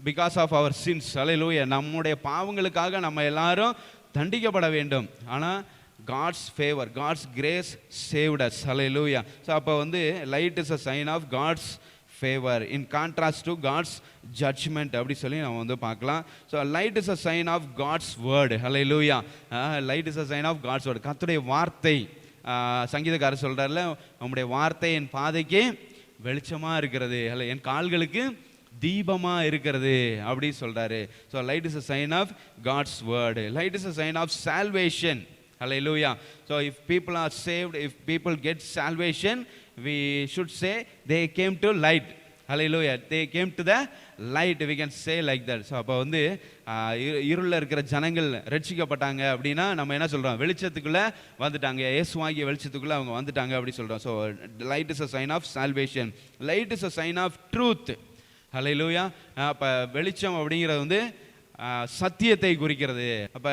B: because of our sins. Hallelujah. நம்முடைய பாவங்களுக்காக நம்ம எல்லாரும் தண்டிக்கப்பட வேண்டும். ஆனால் God's favor, God's grace saved us. Hallelujah. So அப்போ வந்து light is a sign of God's favor in contrast to God's judgment அப்படி சொல்லி நம்ம வந்து பார்க்கலாம். So light is a sign of God's word. Hallelujah. Light is a sign of God's word. கர்த்தருடைய வார்த்தை. சங்கீதக்காரர் சொல்றாருல, நம்முடைய வார்த்தை என் பாதைக்கு வெளிச்சமா இருக்கிறது, என் கால்களுக்கு தீபமா இருக்கிறது அப்படி சொல்றாரு. So light is a sign of God's word. Light is a sign of salvation. Hallelujah. So if people are saved, if people get salvation, we should say they came to light. Hallelujah. They came to the light. We can say like that. So அப்போ வந்து இருளில் இருக்கிற ஜனங்கள் ரட்சிக்கப்பட்டாங்க அப்படின்னா நம்ம என்ன சொல்கிறோம்? வெளிச்சத்துக்குள்ளே வந்துட்டாங்க, இயேசுவாகிய வெளிச்சத்துக்குள்ளே அவங்க வந்துட்டாங்க அப்படி சொல்கிறோம். So light is a sign of salvation. Light is a sign of truth. Hallelujah. அப்போ வெளிச்சம் அப்படிங்கிறது வந்து சத்தியத்தை குறிக்கிறது. அப்போ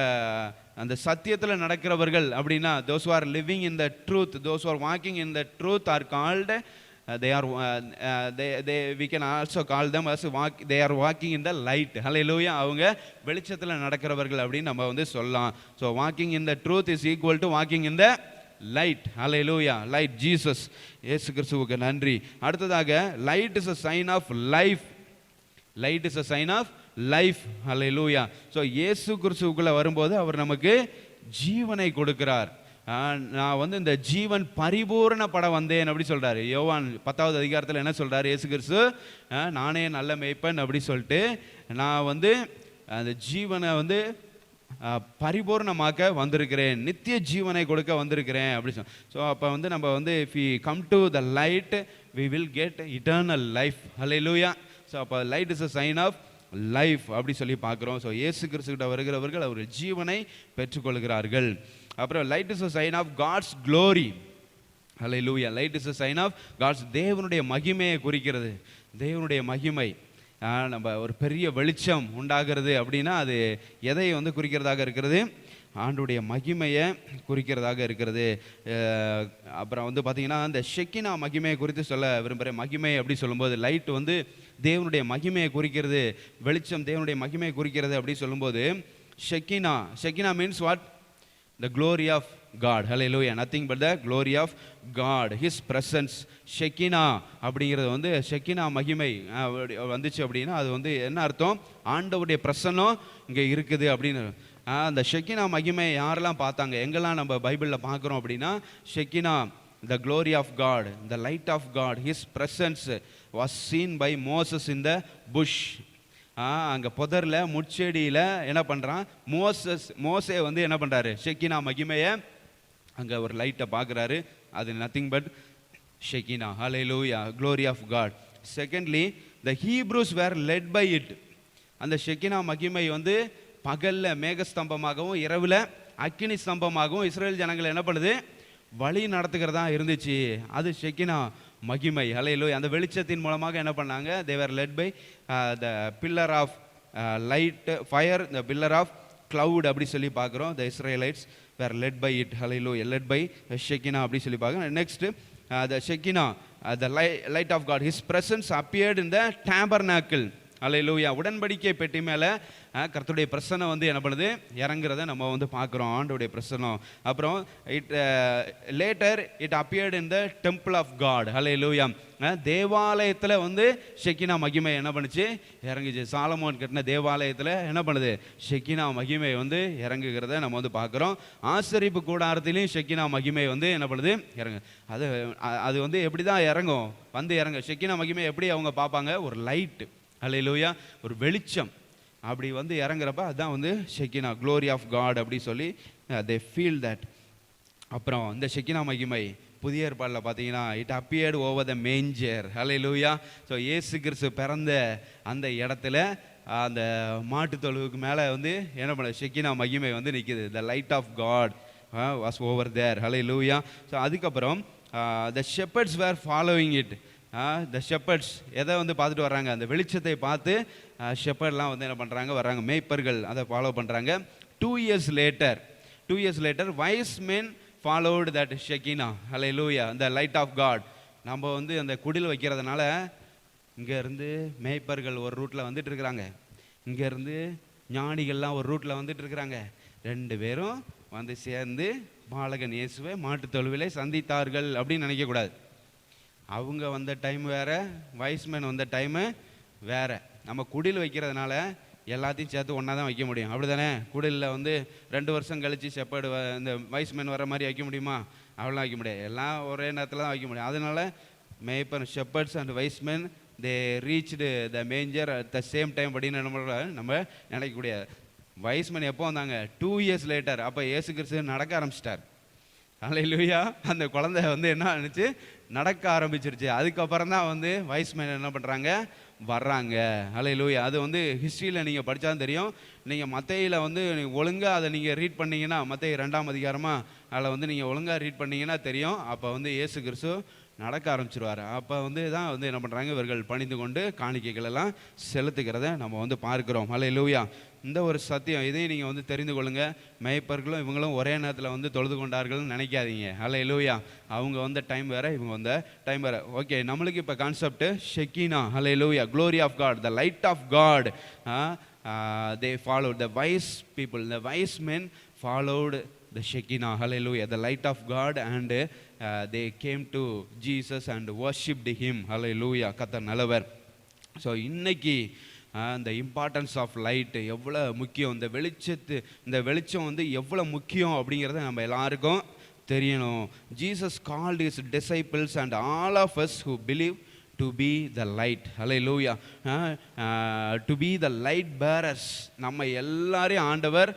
B: அந்த சத்தியத்தில் நடக்கிறவர்கள் அப்படின்னா those who are living in the truth, those who are walking in the truth are called we can also call them as they are walking in the light. Hallelujah. அவங்க வெளிச்சத்தில் நடக்கிறவர்கள் அப்படின்னு நம்ம வந்து சொல்லலாம். So walking in the truth is equal to walking in the light. Hallelujah. Light Jesus. இயேசு கிறிஸ்துவுக்கு நன்றி. அடுத்ததாக light is a sign of life. Light is a sign of life. Hallelujah. So இயேசு கிறிஸ்துவுக்குள்ள வரும்போது அவர் நமக்கு ஜீவனை கொடுக்கிறார். நான் வந்து இந்த ஜீவன் பரிபூரணப்பட வந்தேன் அப்படி சொல்றாரு. யோவான் 10வது அதிகாரத்தில் என்ன சொல்றாரு இயேசு கிறிஸ்து? நானே நல்ல மேய்ப்பன் அப்படி சொல்லிட்டு நான் வந்து அந்த ஜீவனை வந்து பரிபூர்ணமாக்க வந்திருக்கிறேன், நித்திய ஜீவனை கொடுக்க வந்திருக்கிறேன் அப்படி சொல். ஸோ அப்போ வந்து நம்ம வந்து if we come to the light we will get eternal life. Hallelujah. So அப்போ light is a sign of life அப்படி சொல்லி பார்க்குறோம். ஸோ இயேசு கிறிஸ்துக்கிட்ட வருகிறவர்கள் அவர் ஜீவனை பெற்றுக்கொள்கிறார்கள். அப்புறம் light is a sign of God's glory. Hallelujah. Light is a sign of God's, தேவனுடைய மகிமையை குறிக்கிறது. தேவனுடைய மகிமை நம்ம ஒரு பெரிய வெளிச்சம் உண்டாகிறது அப்படின்னா அது எதை வந்து குறிக்கிறதாக இருக்கிறது? ஆண்டுடைய மகிமையை குறிக்கிறதாக இருக்கிறது. அப்புறம் வந்து பார்த்தீங்கன்னா இந்த ஷெக்கினா மகிமையை குறித்து சொல்ல விரும்புகிறேன். மகிமை அப்படி சொல்லும்போது லைட் வந்து தேவனுடைய மகிமையை குறிக்கிறது, வெளிச்சம் தேவனுடைய மகிமையை குறிக்கிறது அப்படி சொல்லும்போது Shekinah, Shekinah means what? The glory of God. Hallelujah. Nothing but the glory of God, His presence. Shekinah அப்படிங்கிறது வந்து ஷெக்கினா மகிமை வந்துச்சு அப்படின்னா அது வந்து என்ன அர்த்தம்? ஆண்டவருடைய பிரசன்னம் இங்கே இருக்குது அப்படின்னு. அந்த ஷெக்கினா மகிமை யாரெல்லாம் பார்த்தாங்க, எங்கெல்லாம் நம்ம பைபிளில் பார்க்குறோம் அப்படின்னா Shekinah, the glory of God, the light of God, His presence was seen by Moses in the bush. அங்கே புதரில் முட்செடியில் என்ன பண்ணுறான் மோசே வந்து என்ன பண்ணுறாரு? ஷெக்கினா மகிமையை அங்கே ஒரு லைட்டை பார்க்குறாரு. அது nothing but Shekinah. Hallelujah. glory of God. Secondly, the Hebrews were led by it. அந்த ஷெக்கினா மகிமை வந்து பகலில் மேகஸ்தம்பமாகவும் இரவில் அக்கினி ஸ்தம்பமாகவும் இஸ்ரேல் ஜனங்களை என்ன பண்ணுது? வழி நடத்துகிறதா இருந்துச்சு. அது ஷெக்கினா மகிமை. ஹல்லேலூயா. அந்த வெளிச்சத்தின் மூலமாக என்ன பண்ணாங்க? they were led by the pillar of light fire, the pillar of cloud அப்படி சொல்லி பார்க்குறோம். the Israelites were led by it. hallelujah. led by Shekinah அப்படி சொல்லி பார்க்குறோம். Next the Shekinah, the light of God, His presence appeared in the tabernacle. ஹல்லேலூயா. உடன்படிக்கை பெட்டி மேலே கர்த்தருடைய பிரசன்னம் வந்து என்ன பண்ணுது? இறங்குறத நம்ம வந்து பார்க்குறோம், ஆண்டோடைய பிரசன்னம். அப்புறம் later it appeared in the temple of God. Hallelujah. தேவாலயத்தில் வந்து ஷெக்கினா மகிமை என்ன பண்ணுச்சு? இறங்குச்சு. சாலமோன் கட்டின தேவாலயத்தில் என்ன பண்ணுது? ஷெக்கினா மகிமை வந்து இறங்குகிறத நம்ம வந்து பார்க்குறோம். ஆசரிப்பு கூடாரத்திலையும் ஷெக்கினா மகிமை வந்து என்ன பண்ணுது? இறங்கு. அது வந்து எப்படி தான் இறங்கும்? வந்து இறங்க ஷெக்கினா மகிமை எப்படி அவங்க பார்ப்பாங்க? ஒரு லைட்டு. ஹல்லேலூயா. ஒரு வெளிச்சம் அப்படி வந்து இறங்குறப்ப அதுதான் வந்து ஷெக்கினா, glory of God அப்படி சொல்லி they feel that. அப்புறம் இந்த ஷெக்கினா மகிமை புதிய ஏற்பாடில் பார்த்தீங்கன்னா it appeared over the manger. Hallelujah. So இயேசு கிறிஸ்து பிறந்த அந்த இடத்துல அந்த மாட்டு தொழுவுக்கு மேலே வந்து என்ன பண்ண? ஷெக்கினா மகிமை வந்து நிற்கிது. The light of God was over there. Hallelujah. So அதுக்கப்புறம் the shepherds were following it. The shepherds எதை வந்து பார்த்துட்டு வர்றாங்க? அந்த வெளிச்சத்தை பார்த்து ஷெப்பர்ட்லாம் வந்து என்ன பண்ணுறாங்க? வர்றாங்க, மேய்ப்பர்கள் அதை ஃபாலோ பண்ணுறாங்க. 2 years later wise men followed that Shekinah. Hallelujah. the light of God. நம்ம வந்து அந்த குடில் வைக்கிறதுனால இங்கேருந்து மேய்ப்பர்கள் ஒரு ரூட்டில் வந்துட்டு இருக்கிறாங்க, இங்கேருந்து ஞானிகள்லாம் ஒரு ரூட்டில் வந்துட்டு இருக்கிறாங்க. 2 பேரும் வந்து சேர்ந்து பாலகன் இயேசுவை மாட்டு தொழுவிலே சந்தித்தார்கள் அப்படின்னு நினைக்கக்கூடாது. அவங்க வந்த டைம் வேறு, வைஸ்மேன் வந்த டைமு வேறு. நம்ம குடில் வைக்கிறதுனால எல்லாத்தையும் சேர்த்து ஒன்றா தான் வைக்க முடியும், அப்படி தானே? குடிலில் வந்து 2 வருஷம் கழித்து ஷெப்பர்டு இந்த வைஸ்மேன் வர மாதிரி வைக்க முடியுமா? அவ்வளோலாம் வைக்க முடியாது. எல்லாம் ஒரே நேரத்தில் தான் வைக்க முடியும். அதனால மேய்ப்பர் shepherds and wise men they reached the manger at the same time அப்படின்னு நம்ம நினைக்கக்கூடிய. வைஸ்மேன் எப்போ வந்தாங்க? 2 years later. அப்போ இயேசு கிறிஸ்து நடக்க ஆரம்பிச்சிட்டார். ஹல்லேலூயா. அந்த குழந்தை வந்து என்ன ஆனிச்சு? நடக்க ஆரம்பிச்சிருச்சு. அதுக்கப்புறம் தான் வந்து வைஸ்மேன் என்ன பண்ணுறாங்க? வர்றாங்க. ஹல்லேலூயா. அது வந்து ஹிஸ்ட்ரியில் நீங்கள் படித்தாலும் தெரியும். நீங்கள் மத்தேயில வந்து ஒழுங்காக அதை நீங்கள் ரீட் பண்ணிங்கன்னா, மத்தேயு 2ஆம் அதிகாரமாக அதில் வந்து நீங்கள் ஒழுங்காக ரீட் பண்ணிங்கன்னா தெரியும். அப்போ வந்து இயேசு கிறிஸ்து நடக்க ஆரம்பிச்சிருவார். அப்போ வந்து தான் வந்து என்ன பண்ணுறாங்க? இவர்கள் பணிந்து கொண்டு காணிக்கைகள் எல்லாம் செலுத்துகிறத நம்ம வந்து பார்க்குறோம். ஹல்லேலூயா. இந்த ஒரு சத்தியம் இதையும் நீங்கள் வந்து தெரிந்து கொள்ளுங்க. மேய்ப்பர்களும் இவங்களும் ஒரே நேரத்தில் வந்து தொழுது கொண்டார்கள்னு நினைக்காதீங்க. ஹல்லேலூயா. அவங்க வந்த டைம் வேறு, இவங்க வந்த டைம் வேறு. ஓகே, நம்மளுக்கு இப்போ concept Shekinah. Hallelujah. glory of God, the light of God. They followed the wise people, the wise men followed the Shekinah, hallelujah, the light of God, and they came to Jesus and worshipped him, hallelujah. கர்த்தர் நல்லவர். So இன்னைக்கு அந்த importance of light எவ்வளோ முக்கியம், இந்த வெளிச்சம் வந்து எவ்வளோ முக்கியம் அப்படிங்கிறத நம்ம எல்லாருக்கும் தெரியணும். Jesus called his disciples and all of us who believe to be the light, hallelujah, to be the light bearers. நம்ம எல்லாரையும் ஆண்டவர்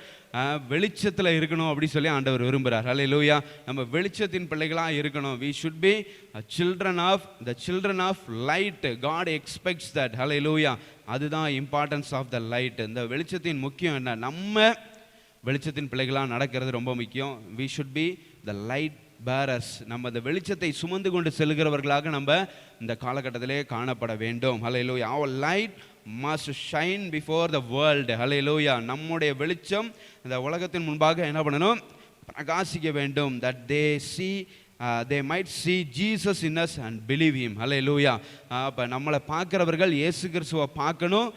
B: வெளிச்சத்தில் இருக்கணும் அப்படி சொல்லி ஆண்டவர் விரும்புகிறார். hallelujah. நம்ம வெளிச்சத்தின் பிள்ளைகளாக இருக்கணும். we should be the children of light. God expects that, hallelujah. அதுதான் இம்பார்ட்டன்ஸ் ஆஃப் த லைட். இந்த வெளிச்சத்தின் முக்கியம் என்ன, நம்ம வெளிச்சத்தின் பிள்ளைகளாக நடக்கிறது ரொம்ப முக்கியம். we should be the light bearers. நம்ம இந்த வெளிச்சத்தை சுமந்து கொண்டு செல்கிறவர்களாக நம்ம இந்த காலகட்டத்திலே காணப்பட வேண்டும். hallelujah. our light must shine before the world, hallelujah. நம்முடைய வெளிச்சம் இந்த உலகத்தின் முன்பாக என்ன பண்ணணும், பிரகாசிக்க வேண்டும். that they might see Jesus in us and believe him, hallelujah. அப்போ நம்மளை பார்க்கிறவர்கள் இயேசு கிறிஸ்துவை பார்க்கணும்,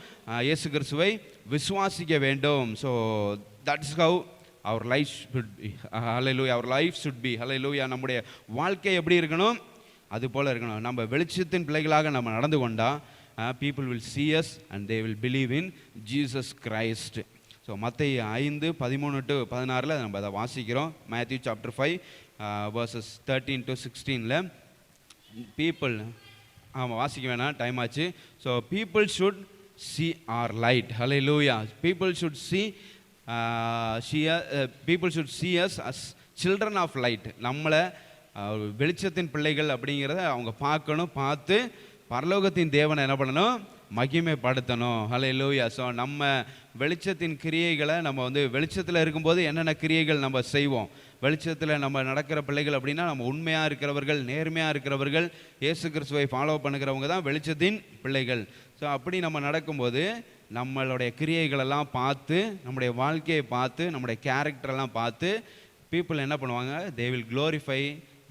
B: இயேசு கிறிஸ்துவை விசுவாசிக்க வேண்டும். so that's how our life should be, hallelujah. our life should be, hallelujah. நம்முடைய வாழ்க்கை எப்படி இருக்கணும், அது போல இருக்கணும். நம்ம வெளிச்சத்தின் பிள்ளைகளாக நம்ம நடந்து கொண்டா people will see us and they will believe in Jesus Christ. So மத்தேயு 5:13-16 நம்ம அதை வாசிக்கிறோம். Matthew chapter 5 verses 13-16 people வாசிக்க வேணாம், டைம் ஆச்சு. So people should see our light, hallelujah. people should see us as children of light. நம்மளை வெளிச்சத்தின் பிள்ளைகள் அப்படிங்கிறத அவங்க பார்க்கணும், பார்த்து பரலோகத்தின் தேவனை என்ன பண்ணணும், மகிமைப்படுத்தணும், ஹல்லேலூயா. ஸோ நம்ம வெளிச்சத்தின் கிரியைகளை நம்ம வந்து வெளிச்சத்தில் இருக்கும்போது என்னென்ன கிரியைகள் நம்ம செய்வோம், வெளிச்சத்தில் நம்ம நடக்கிற பிள்ளைகள் அப்படின்னா நம்ம உண்மையாக இருக்கிறவர்கள், நேர்மையாக இருக்கிறவர்கள், இயேசு கிறிஸ்துவை ஃபாலோ பண்ணுகிறவங்க தான் வெளிச்சத்தின் பிள்ளைகள். ஸோ அப்படி நம்ம நடக்கும்போது நம்மளுடைய கிரியைகளெல்லாம் பார்த்து, நம்முடைய வாழ்க்கையை பார்த்து, நம்முடைய கேரக்டரெல்லாம் பார்த்து பீப்புள் என்ன பண்ணுவாங்க, they will glorify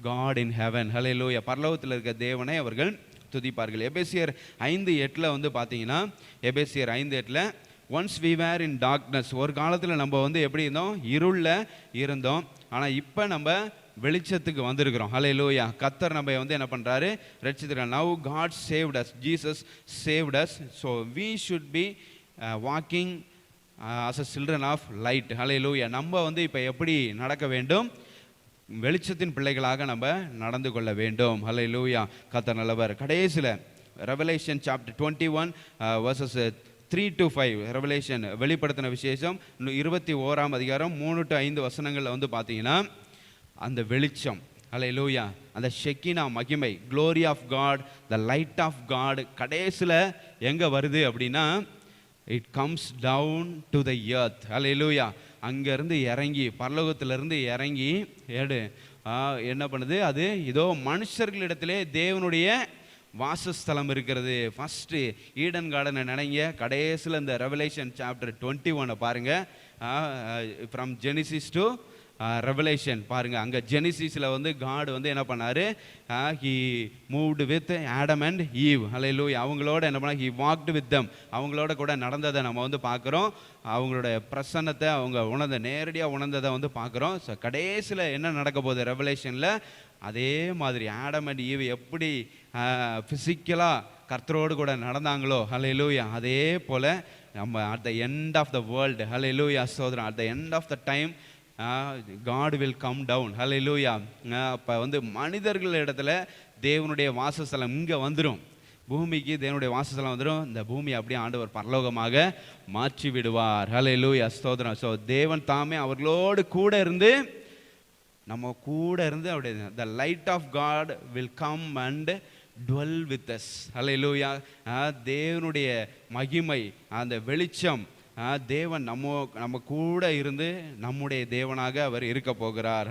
B: God in heaven, hallelujah. பரலோகத்தில் இருக்க தேவனை அவர்கள் துதிப்பார்கள். எபேசியர் 5:8 வந்து பார்த்தீங்கன்னா, எபேசியர் 5:8 once we were in darkness, ஒரு காலத்தில் நம்ம வந்து எப்படி இருந்தோம், இருளில் இருந்தோம், ஆனால் இப்போ நம்ம வெளிச்சத்துக்கு வந்திருக்கிறோம், ஹல்லேலூயா. கர்த்தர் நம்ம வந்து என்ன பண்ணுறாரு, ரட்சித்திருக்கிறார். Now God saved us, Jesus saved us. So we should be walking as a children of light, hallelujah. நம்ம வந்து இப்போ எப்படி நடக்க வேண்டும், வெளிச்சத்தின் பிள்ளைகளாக நம்ம நடந்து கொள்ள வேண்டும், ஹல்லேலூயா. கர்த்தர் நல்லவர். கடைசியில் ரெவலேஷன் சாப்டர் 21 verses 3-5, ரெவலேஷன் வெளிப்படுத்தின விசேஷம் 21ஆம் அதிகாரம் 3-5 வசனங்களில் வந்து பார்த்தீங்கன்னா, அந்த வெளிச்சம், ஹல்லேலூயா, அந்த ஷெக்கினா மகிமை, glory of God, the light of God கடைசியில் எங்கே வருது அப்படின்னா, it comes down to the earth, hallelujah. அங்கேருந்து இறங்கி, பரலோகத்திலிருந்து இறங்கி என்ன பண்ணுது, அது இதோ மனுஷர்களிடத்திலே தேவனுடைய வாசஸ்தலம் இருக்கிறது. ஃபஸ்ட்டு ஈடன் கார்டனை நினைங்க, கடைசியில் இந்த ரெவலேஷன் சாப்டர் 21 பாருங்கள், ஃப்ரம் ஜெனிசிஸ் டு ரெவலேஷன் பாருங்கள். அங்கே ஜெனிசிஸில் வந்து காட் வந்து என்ன பண்ணார், he moved with Adam and Eve, hallelujah. அவங்களோட என்ன பண்ணார், ஹி வாக்டு வித் தம், அவங்களோட கூட நடந்ததை நம்ம வந்து பார்க்குறோம். அவங்களோட பிரசன்னத்தை அவங்க நேரடியாக உணர்ந்ததை வந்து பார்க்குறோம். ஸோ கடைசியில் என்ன நடக்க போகுது ரெவலேஷனில், அதே மாதிரி ஆடம் அண்ட் ஈவ் எப்படி ஃபிசிக்கலாக கர்த்தரோடு கூட நடந்தாங்களோ, ஹல்லேலூயா, அதே போல் நம்ம at the end of the world, hallelujah, சோதரன், at the end of the time God will come down, hallelujah. அப்போ வந்து மனிதர்கள் இடத்துல தேவனுடைய வாசஸ்தலம் இங்கே வந்துடும், பூமிக்கு தேவனுடைய வாசஸ்தலம் வந்துடும். இந்த பூமி அப்படியே ஆண்டவர் பரலோகமாக மாற்றி விடுவார், ஹல்லேலூயா, ஸ்தோத்திரம். ஸோ தேவன் தாமே அவர்களோடு கூட இருந்து, நம்ம கூட இருந்து அப்படியே the light of God will come and dwell with us, hallelujah. தேவனுடைய மகிமை, அந்த வெளிச்சம், தேவன் நம்ம கூட இருந்து நம்முடைய தேவனாக அவர் இருக்க போகிறார்.